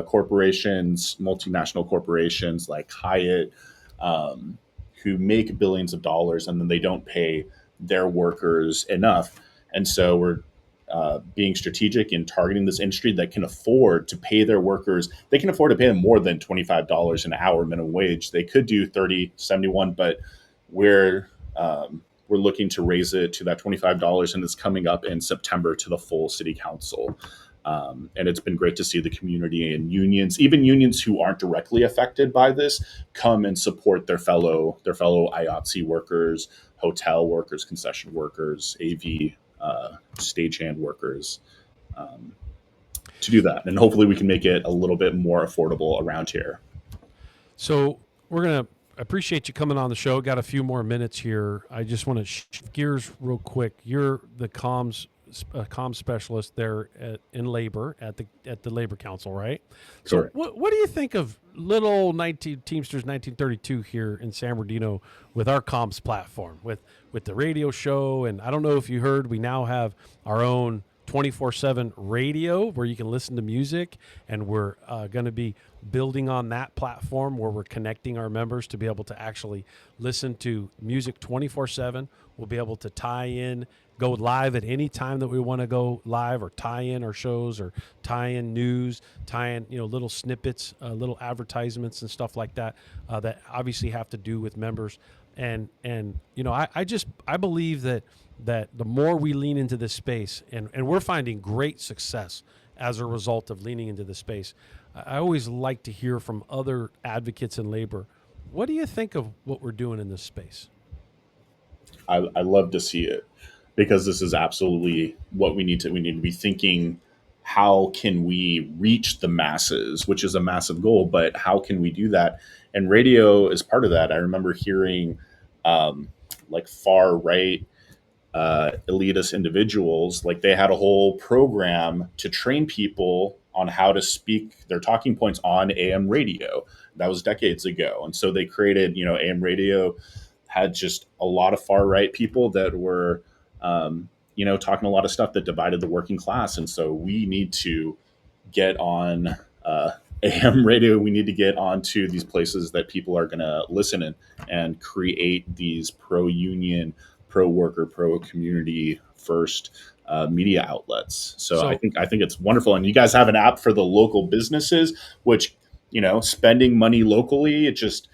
corporations, multinational corporations like Hyatt, who make billions of dollars, and then they don't pay their workers enough. And so we're being strategic in targeting this industry that can afford to pay their workers. They can afford to pay them more than $25 an hour minimum wage. They could do $30, $71, but we're looking to raise it to that $25, and it's coming up in September to the full city council. And it's been great to see the community and unions, even unions who aren't directly affected by this, come and support their fellow IATSE workers, hotel workers, concession workers, AV stagehand workers, to do that. And hopefully we can make it a little bit more affordable around here. So we're going to appreciate you coming on the show. Got a few more minutes here. I just want to shift gears real quick. You're the comms specialist there in labor at the Labor Council, right? Correct. So what do you think of little Teamsters 1932 here in San Bernardino with our comms platform, with the radio show? And I don't know if you heard, we now have our own 24/7 radio where you can listen to music, and we're going to be building on that platform where we're connecting our members to be able to actually listen to music 24/7 We'll be able to tie in, go live at any time that we want to go live, or tie in our shows, or tie in news, tie in, little snippets, little advertisements and stuff like that, that obviously have to do with members. And I believe that the more we lean into this space, and we're finding great success as a result of leaning into this space. I always like to hear from other advocates in labor. What do you think of what we're doing in this space? I love to see it, because this is absolutely what we need to be thinking. How can we reach the masses, which is a massive goal, but how can we do that? And radio is part of that. I remember hearing like far right elitist individuals, like they had a whole program to train people on how to speak their talking points on AM radio. That was decades ago. And so they created, AM radio had just a lot of far right people that were, talking a lot of stuff that divided the working class. And so we need to get on AM radio. We need to get onto these places that people are going to listen in, and create these pro-union, pro-worker, pro-community first media outlets. So I think it's wonderful. And you guys have an app for the local businesses, which, spending money locally, it just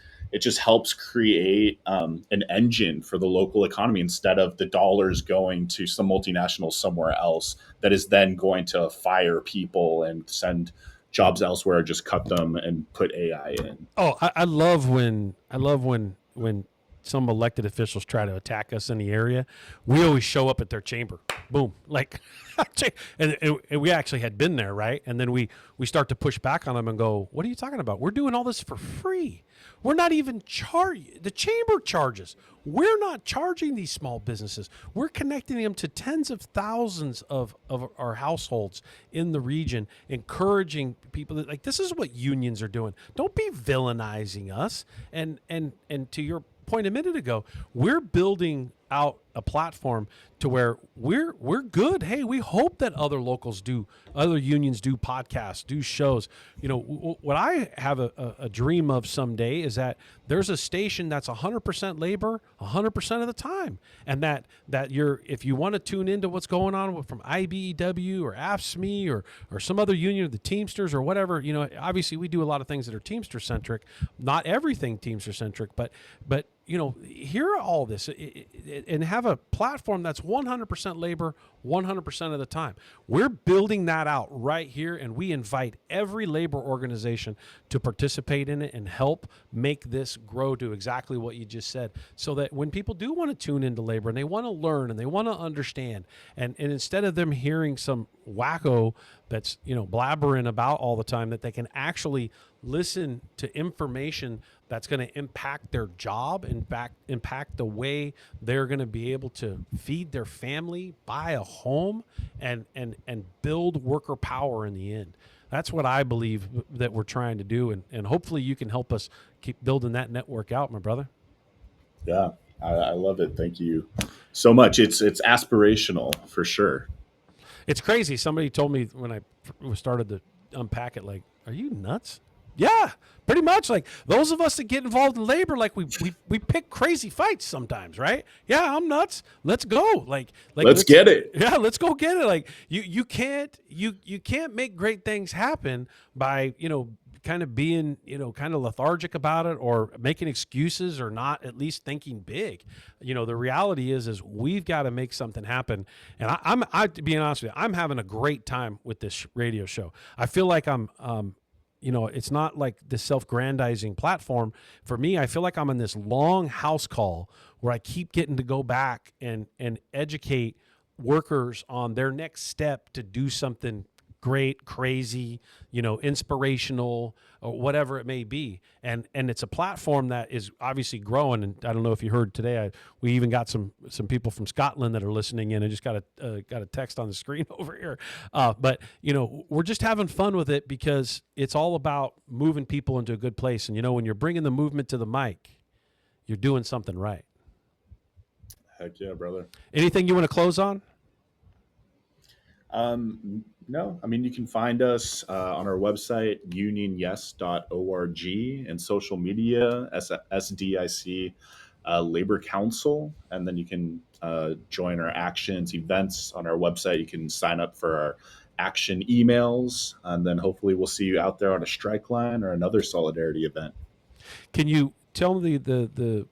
helps create an engine for the local economy, instead of the dollars going to some multinational somewhere else that is then going to fire people and send jobs elsewhere, just cut them and put AI in. Oh, I love when some elected officials try to attack us in the area. We always show up at their chamber. Boom. Like, and we actually had been there, right? And then we start to push back on them and go, what are you talking about? We're doing all this for free. We're not even the chamber charges. We're not charging these small businesses. We're connecting them to tens of thousands of our households in the region, encouraging people that, like, this is what unions are doing. Don't be villainizing us. And to your point a minute ago, we're building out a platform to where we're good. Hey, we hope that other unions do podcasts, do shows. What I have a dream of someday is that there's a station that's 100% labor 100% of the time, and that if you want to tune into what's going on from IBEW or AFSCME or some other union, the Teamsters or whatever, obviously we do a lot of things that are Teamster centric, not everything Teamster centric, but hear all this and have a platform that's 100% labor 100% of the time. We're building that out right here, and we invite every labor organization to participate in it and help make this grow to exactly what you just said, so that when people do want to tune into labor and they want to learn and they want to understand, and instead of them hearing some wacko that's blabbering about all the time, that they can actually listen to information that's going to impact their job, impact the way they're going to be able to feed their family, buy a home, and build worker power in the end. That's what I believe that we're trying to do, and hopefully you can help us keep building that network out, my brother. Yeah, I love it. Thank you so much. It's aspirational for sure. It's crazy. Somebody told me when I started to unpack it, like, are you nuts? Yeah, pretty much. Like, those of us that get involved in labor, like we pick crazy fights sometimes, right? Yeah, I'm nuts. Let's go. Like let's get it. Yeah, let's go get it. Like you can't make great things happen by kind of being kind of lethargic about it, or making excuses, or not at least thinking big. The reality is we've got to make something happen. And I to be honest with you, I'm having a great time with this radio show. I feel like I'm it's not like this self-grandizing platform. For me, I feel like I'm in this long house call where I keep getting to go back and educate workers on their next step to do something great, crazy, inspirational, or whatever it may be. And it's a platform that is obviously growing. And I don't know if you heard today, we even got some people from Scotland that are listening in. I just got a text on the screen over here. But we're just having fun with it, because it's all about moving people into a good place. And when you're bringing the movement to the mic, you're doing something right. Heck yeah, brother. Anything you want to close on? No, I mean, you can find us on our website, unionyes.org, and social media, SDIC Labor Council, and then you can join our actions events on our website. You can sign up for our action emails, and then hopefully we'll see you out there on a strike line or another solidarity event. Can you tell me the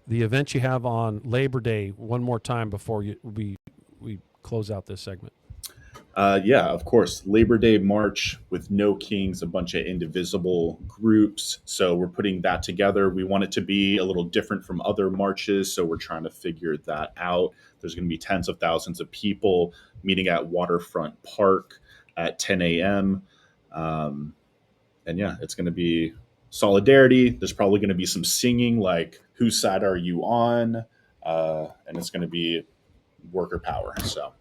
event you have on Labor Day one more time before we close out this segment? Yeah, of course. Labor Day March with No Kings, a bunch of indivisible groups. So we're putting that together. We want it to be a little different from other marches, so we're trying to figure that out. There's going to be tens of thousands of people meeting at Waterfront Park at 10 a.m. And yeah, it's going to be solidarity. There's probably going to be some singing, like "Whose Side Are You On?" And it's going to be worker power. So.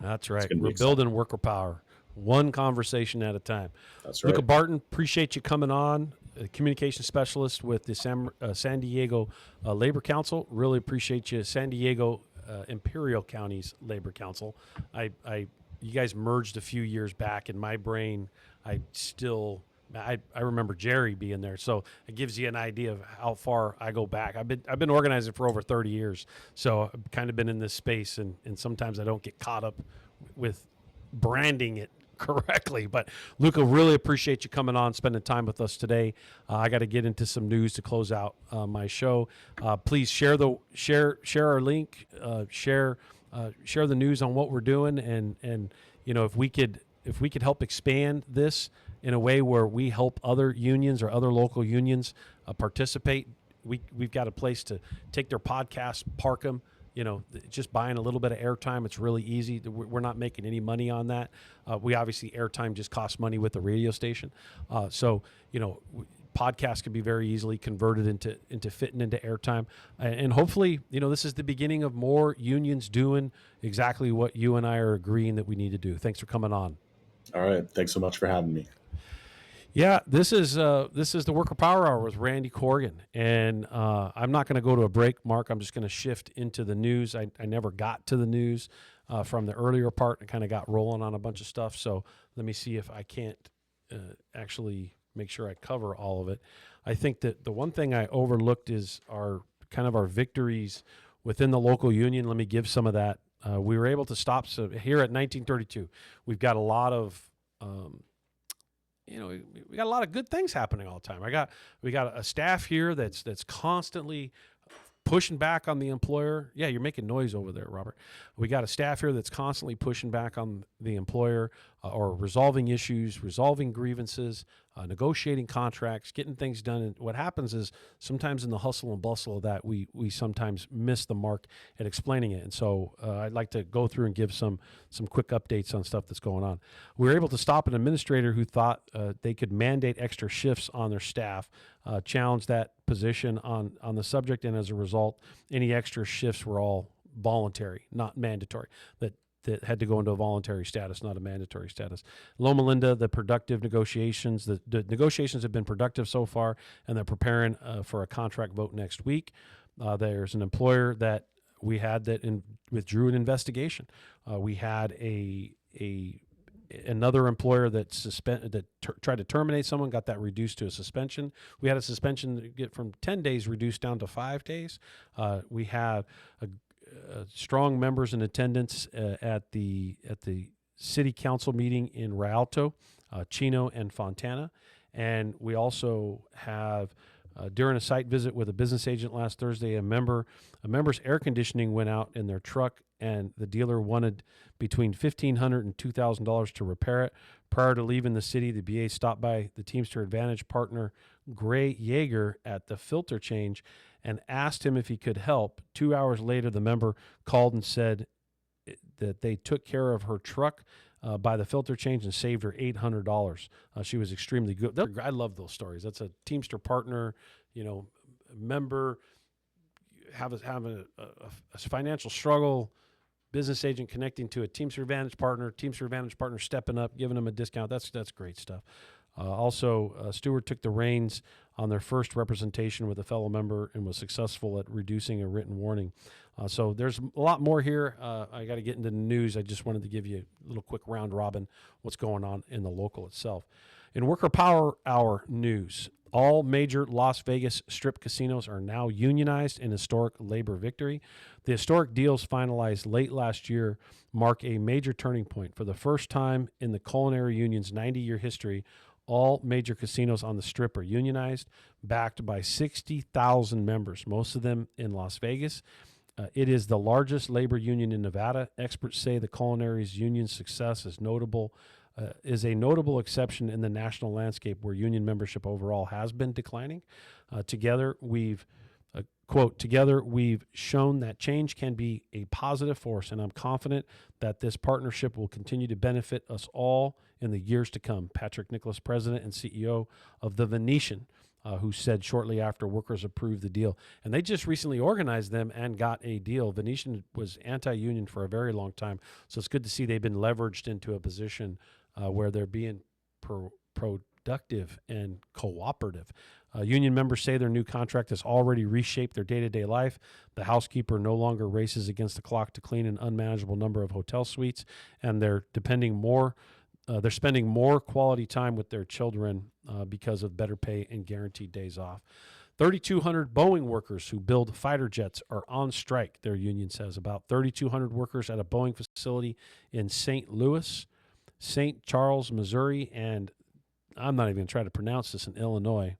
That's right. We're building worker power, one conversation at a time. That's right. Luca Barton, appreciate you coming on, communication specialist with the San Diego Labor Council. Really appreciate you, San Diego Imperial County's Labor Council. You guys merged a few years back. In my brain, I remember Jerry being there, so it gives you an idea of how far I go back. I've been organizing for over 30 years, so I've kind of been in this space, and sometimes I don't get caught up with branding it correctly. But Luca, really appreciate you coming on, spending time with us today. I got to get into some news to close out my show. Please share our link, share the news on what we're doing, and if we could help expand this in a way where we help other unions or other local unions participate. We've got a place to take their podcasts, park them, just buying a little bit of airtime. It's really easy. We're not making any money on that. We obviously, airtime just costs money with the radio station. So podcasts can be very easily converted into fitting into airtime. And hopefully, this is the beginning of more unions doing exactly what you and I are agreeing that we need to do. Thanks for coming on. All right. Thanks so much for having me. Yeah, this is the Worker Power Hour with Randy Corrigan, and I'm not going to go to a break, Mark. I'm just going to shift into the news. I never got to the news from the earlier part. I kind of got rolling on a bunch of stuff, so let me see if I can't actually make sure I cover all of it. I think that the one thing I overlooked is our victories within the local union. Let me give some of that. We were able to stop. So here at 1932, we've got a lot of we got a lot of good things happening all the time. We got a staff here that's constantly pushing back on the employer. Yeah, you're making noise over there, Robert. We got a staff here that's constantly pushing back on the employer or resolving issues, resolving grievances, negotiating contracts, getting things done. And what happens is sometimes in the hustle and bustle of that, we sometimes miss the mark at explaining it. And so I'd like to go through and give some quick updates on stuff that's going on. We were able to stop an administrator who thought they could mandate extra shifts on their staff, challenge that position on the subject, and as a result, any extra shifts were all voluntary, not mandatory. That had to go into a voluntary status, not a mandatory status. Loma Linda, the productive negotiations, the negotiations have been productive so far, and they're preparing for a contract vote next week. There's an employer that we had that withdrew an investigation. We had another employer that tried to terminate someone, got that reduced to a suspension. We had a suspension get from 10 days reduced down to 5 days. We have strong members in attendance at the city council meeting in Rialto, Chino, and Fontana. And we also have, during a site visit with a business agent last Thursday, a member's air conditioning went out in their truck, and the dealer wanted between $1,500 and $2,000 to repair it. Prior to leaving the city, the BA stopped by the Teamster Advantage partner, Gray Yeager, at the filter change and asked him if he could help. 2 hours later, the member called and said that they took care of her truck by the filter change and saved her $800. She was extremely good. I love those stories. That's a Teamster partner, member, having a financial struggle, business agent connecting to a Teamster Advantage partner stepping up, giving them a discount. That's great stuff. Also, Stewart took the reins on their first representation with a fellow member and was successful at reducing a written warning. So there's a lot more here. I got to get into the news. I just wanted to give you a little quick round robin what's going on in the local itself. In Worker Power Hour news, All major Las Vegas Strip casinos are now unionized in historic labor victory. The historic deals finalized late last year mark a major turning point. For the first time in the Culinary Union's 90-year history, all major casinos on the Strip are unionized, backed by 60,000 members, most of them in Las Vegas. It is the largest labor union in Nevada. Experts say the Culinary's union success is a notable exception in the national landscape where union membership overall has been declining. Together, we've shown that change can be a positive force, and I'm confident that this partnership will continue to benefit us all in the years to come. Patrick Nicholas, president and CEO of the Venetian, who said shortly after workers approved the deal. And they just recently organized them and got a deal. Venetian was anti-union for a very long time, so it's good to see they've been leveraged into a position where they're being productive and cooperative. Union members say their new contract has already reshaped their day-to-day life. The housekeeper no longer races against the clock to clean an unmanageable number of hotel suites, and they're spending more quality time with their children because of better pay and guaranteed days off. 3,200 Boeing workers who build fighter jets are on strike, their union says. About 3,200 workers at a Boeing facility in St. Louis, St. Charles, Missouri, and I'm not even going to try to pronounce this, in Illinois,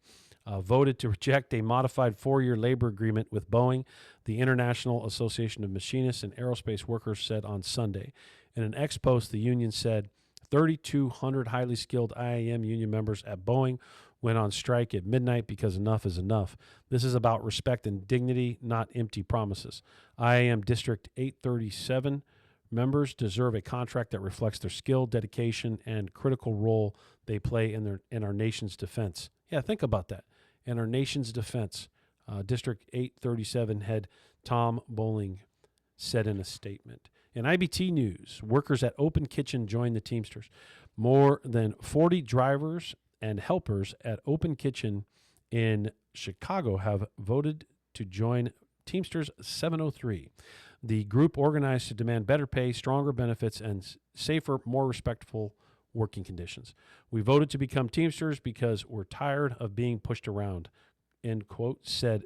voted to reject a modified 4-year labor agreement with Boeing, the International Association of Machinists and Aerospace Workers said on Sunday. In an ex-post, the union said 3,200 highly skilled IAM union members at Boeing went on strike at midnight because enough is enough. This is about respect and dignity, not empty promises. IAM District 837 members deserve a contract that reflects their skill, dedication, and critical role they play in our nation's defense. Yeah, think about that. In our nation's defense, District 837 head Tom Bowling said in a statement. In IBT news, workers at Open Kitchen joined the Teamsters. More than 40 drivers and helpers at Open Kitchen in Chicago have voted to join Teamsters 703. The group organized to demand better pay, stronger benefits, and safer, more respectful working conditions. We voted to become Teamsters because we're tired of being pushed around, end quote, said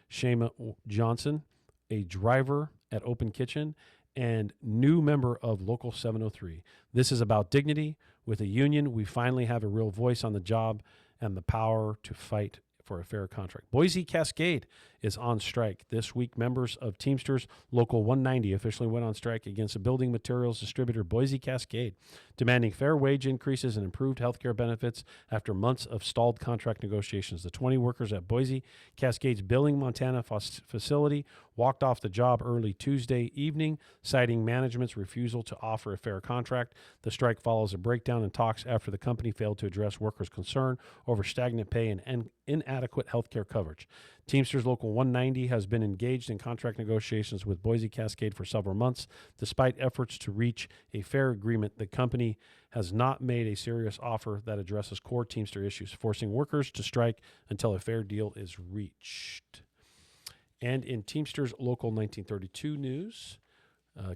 Shema Johnson, a driver at Open Kitchen and new member of Local 703. This is about dignity. With a union, we finally have a real voice on the job and the power to fight for a fair contract. Boise Cascade is on strike. This week, members of Teamsters Local 190 officially went on strike against a building materials distributor, Boise Cascade, demanding fair wage increases and improved health care benefits after months of stalled contract negotiations. The 20 workers at Boise Cascade's Billing, Montana facility walked off the job early Tuesday evening, citing management's refusal to offer a fair contract. The strike follows a breakdown in talks after the company failed to address workers' concern over stagnant pay and inadequate health care coverage. Teamsters Local 190 has been engaged in contract negotiations with Boise Cascade for several months. Despite efforts to reach a fair agreement, the company has not made a serious offer that addresses core Teamster issues, forcing workers to strike until a fair deal is reached. And in Teamsters Local 1932 news,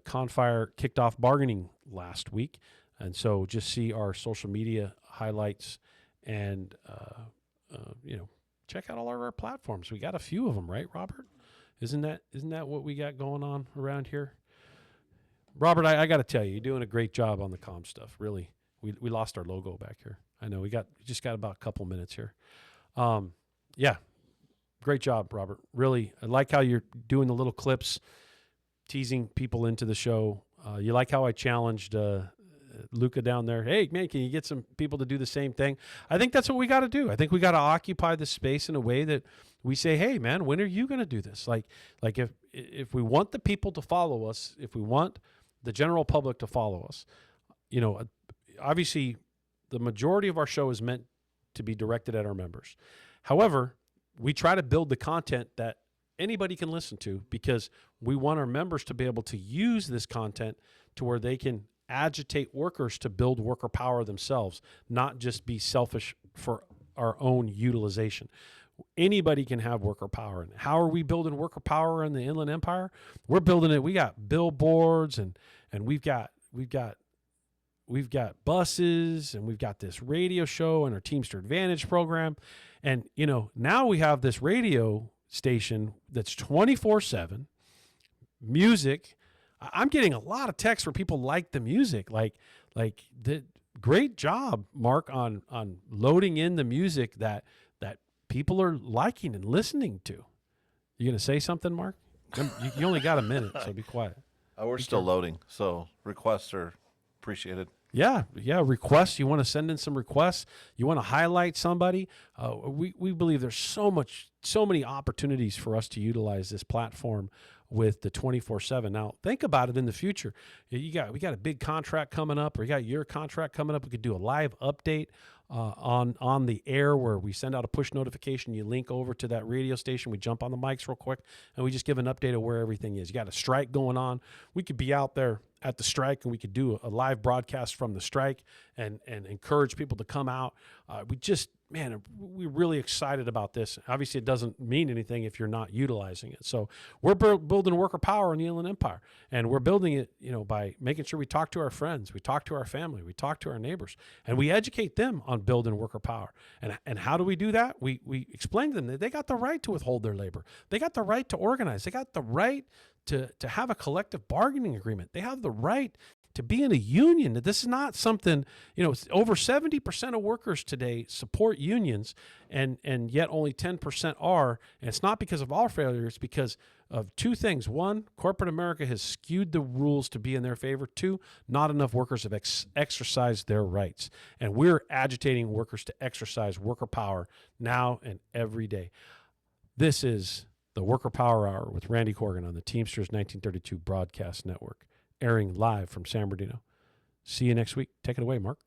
Confire kicked off bargaining last week. And so just see our social media highlights and, check out all of our platforms. We got a few of them, right, Robert? Isn't that what we got going on around here? Robert, I got to tell you, you're doing a great job on the comm stuff. Really, we lost our logo back here. I know we just got about a couple minutes here. Yeah, great job, Robert. Really, I like how you're doing the little clips, teasing people into the show. You like how I challenged Luca down there. Hey, man, can you get some people to do the same thing? I think that's what we got to do. I think we got to occupy the space in a way that we say, hey, man, when are you going to do this? Like if we want the people to follow us, if we want the general public to follow us, obviously the majority of our show is meant to be directed at our members. However, we try to build the content that anybody can listen to because we want our members to be able to use this content to where they can agitate workers to build worker power themselves, not just be selfish for our own utilization. Anybody can have worker power. And how are we building worker power in the Inland Empire? We're building it. We got billboards and we've got got buses, and we've got this radio show and our Teamster Advantage program. And, you know, now we have this radio station that's 24/7 music. I'm getting a lot of texts where people like the music, like the great job, Mark, on loading in the music that people are liking and listening to. You going to say something, Mark? You only got a minute, so be quiet. We're still loading, so requests are appreciated. Yeah, requests. You want to send in some requests. You want to highlight somebody. We believe there's so many opportunities for us to utilize this platform with the 24/7. Now, think about it in the future. We got a big contract coming up, or you got your contract coming up. We could do a live update on the air where we send out a push notification. You link over to that radio station. We jump on the mics real quick, and we just give an update of where everything is. You got a strike going on. We could be out there at the strike, and we could do a live broadcast from the strike and encourage people to come out. We're really excited about this. Obviously, it doesn't mean anything if you're not utilizing it. So we're building worker power in the Inland Empire, and we're building it, by making sure we talk to our friends, we talk to our family, we talk to our neighbors, and we educate them on building worker power. And how do we do that? We explain to them that they got the right to withhold their labor. They got the right to organize. They got the right to have a collective bargaining agreement. They have the right to be in a union. That this is not something, over 70% of workers today support unions, and yet only 10% are. And it's not because of our failure. It's because of two things. One, corporate America has skewed the rules to be in their favor. Two, not enough workers have exercised their rights. And we're agitating workers to exercise worker power now and every day. This is the Worker Power Hour with Randy Corrigan on the Teamsters 1932 Broadcast Network, airing live from San Bernardino. See you next week. Take it away, Mark.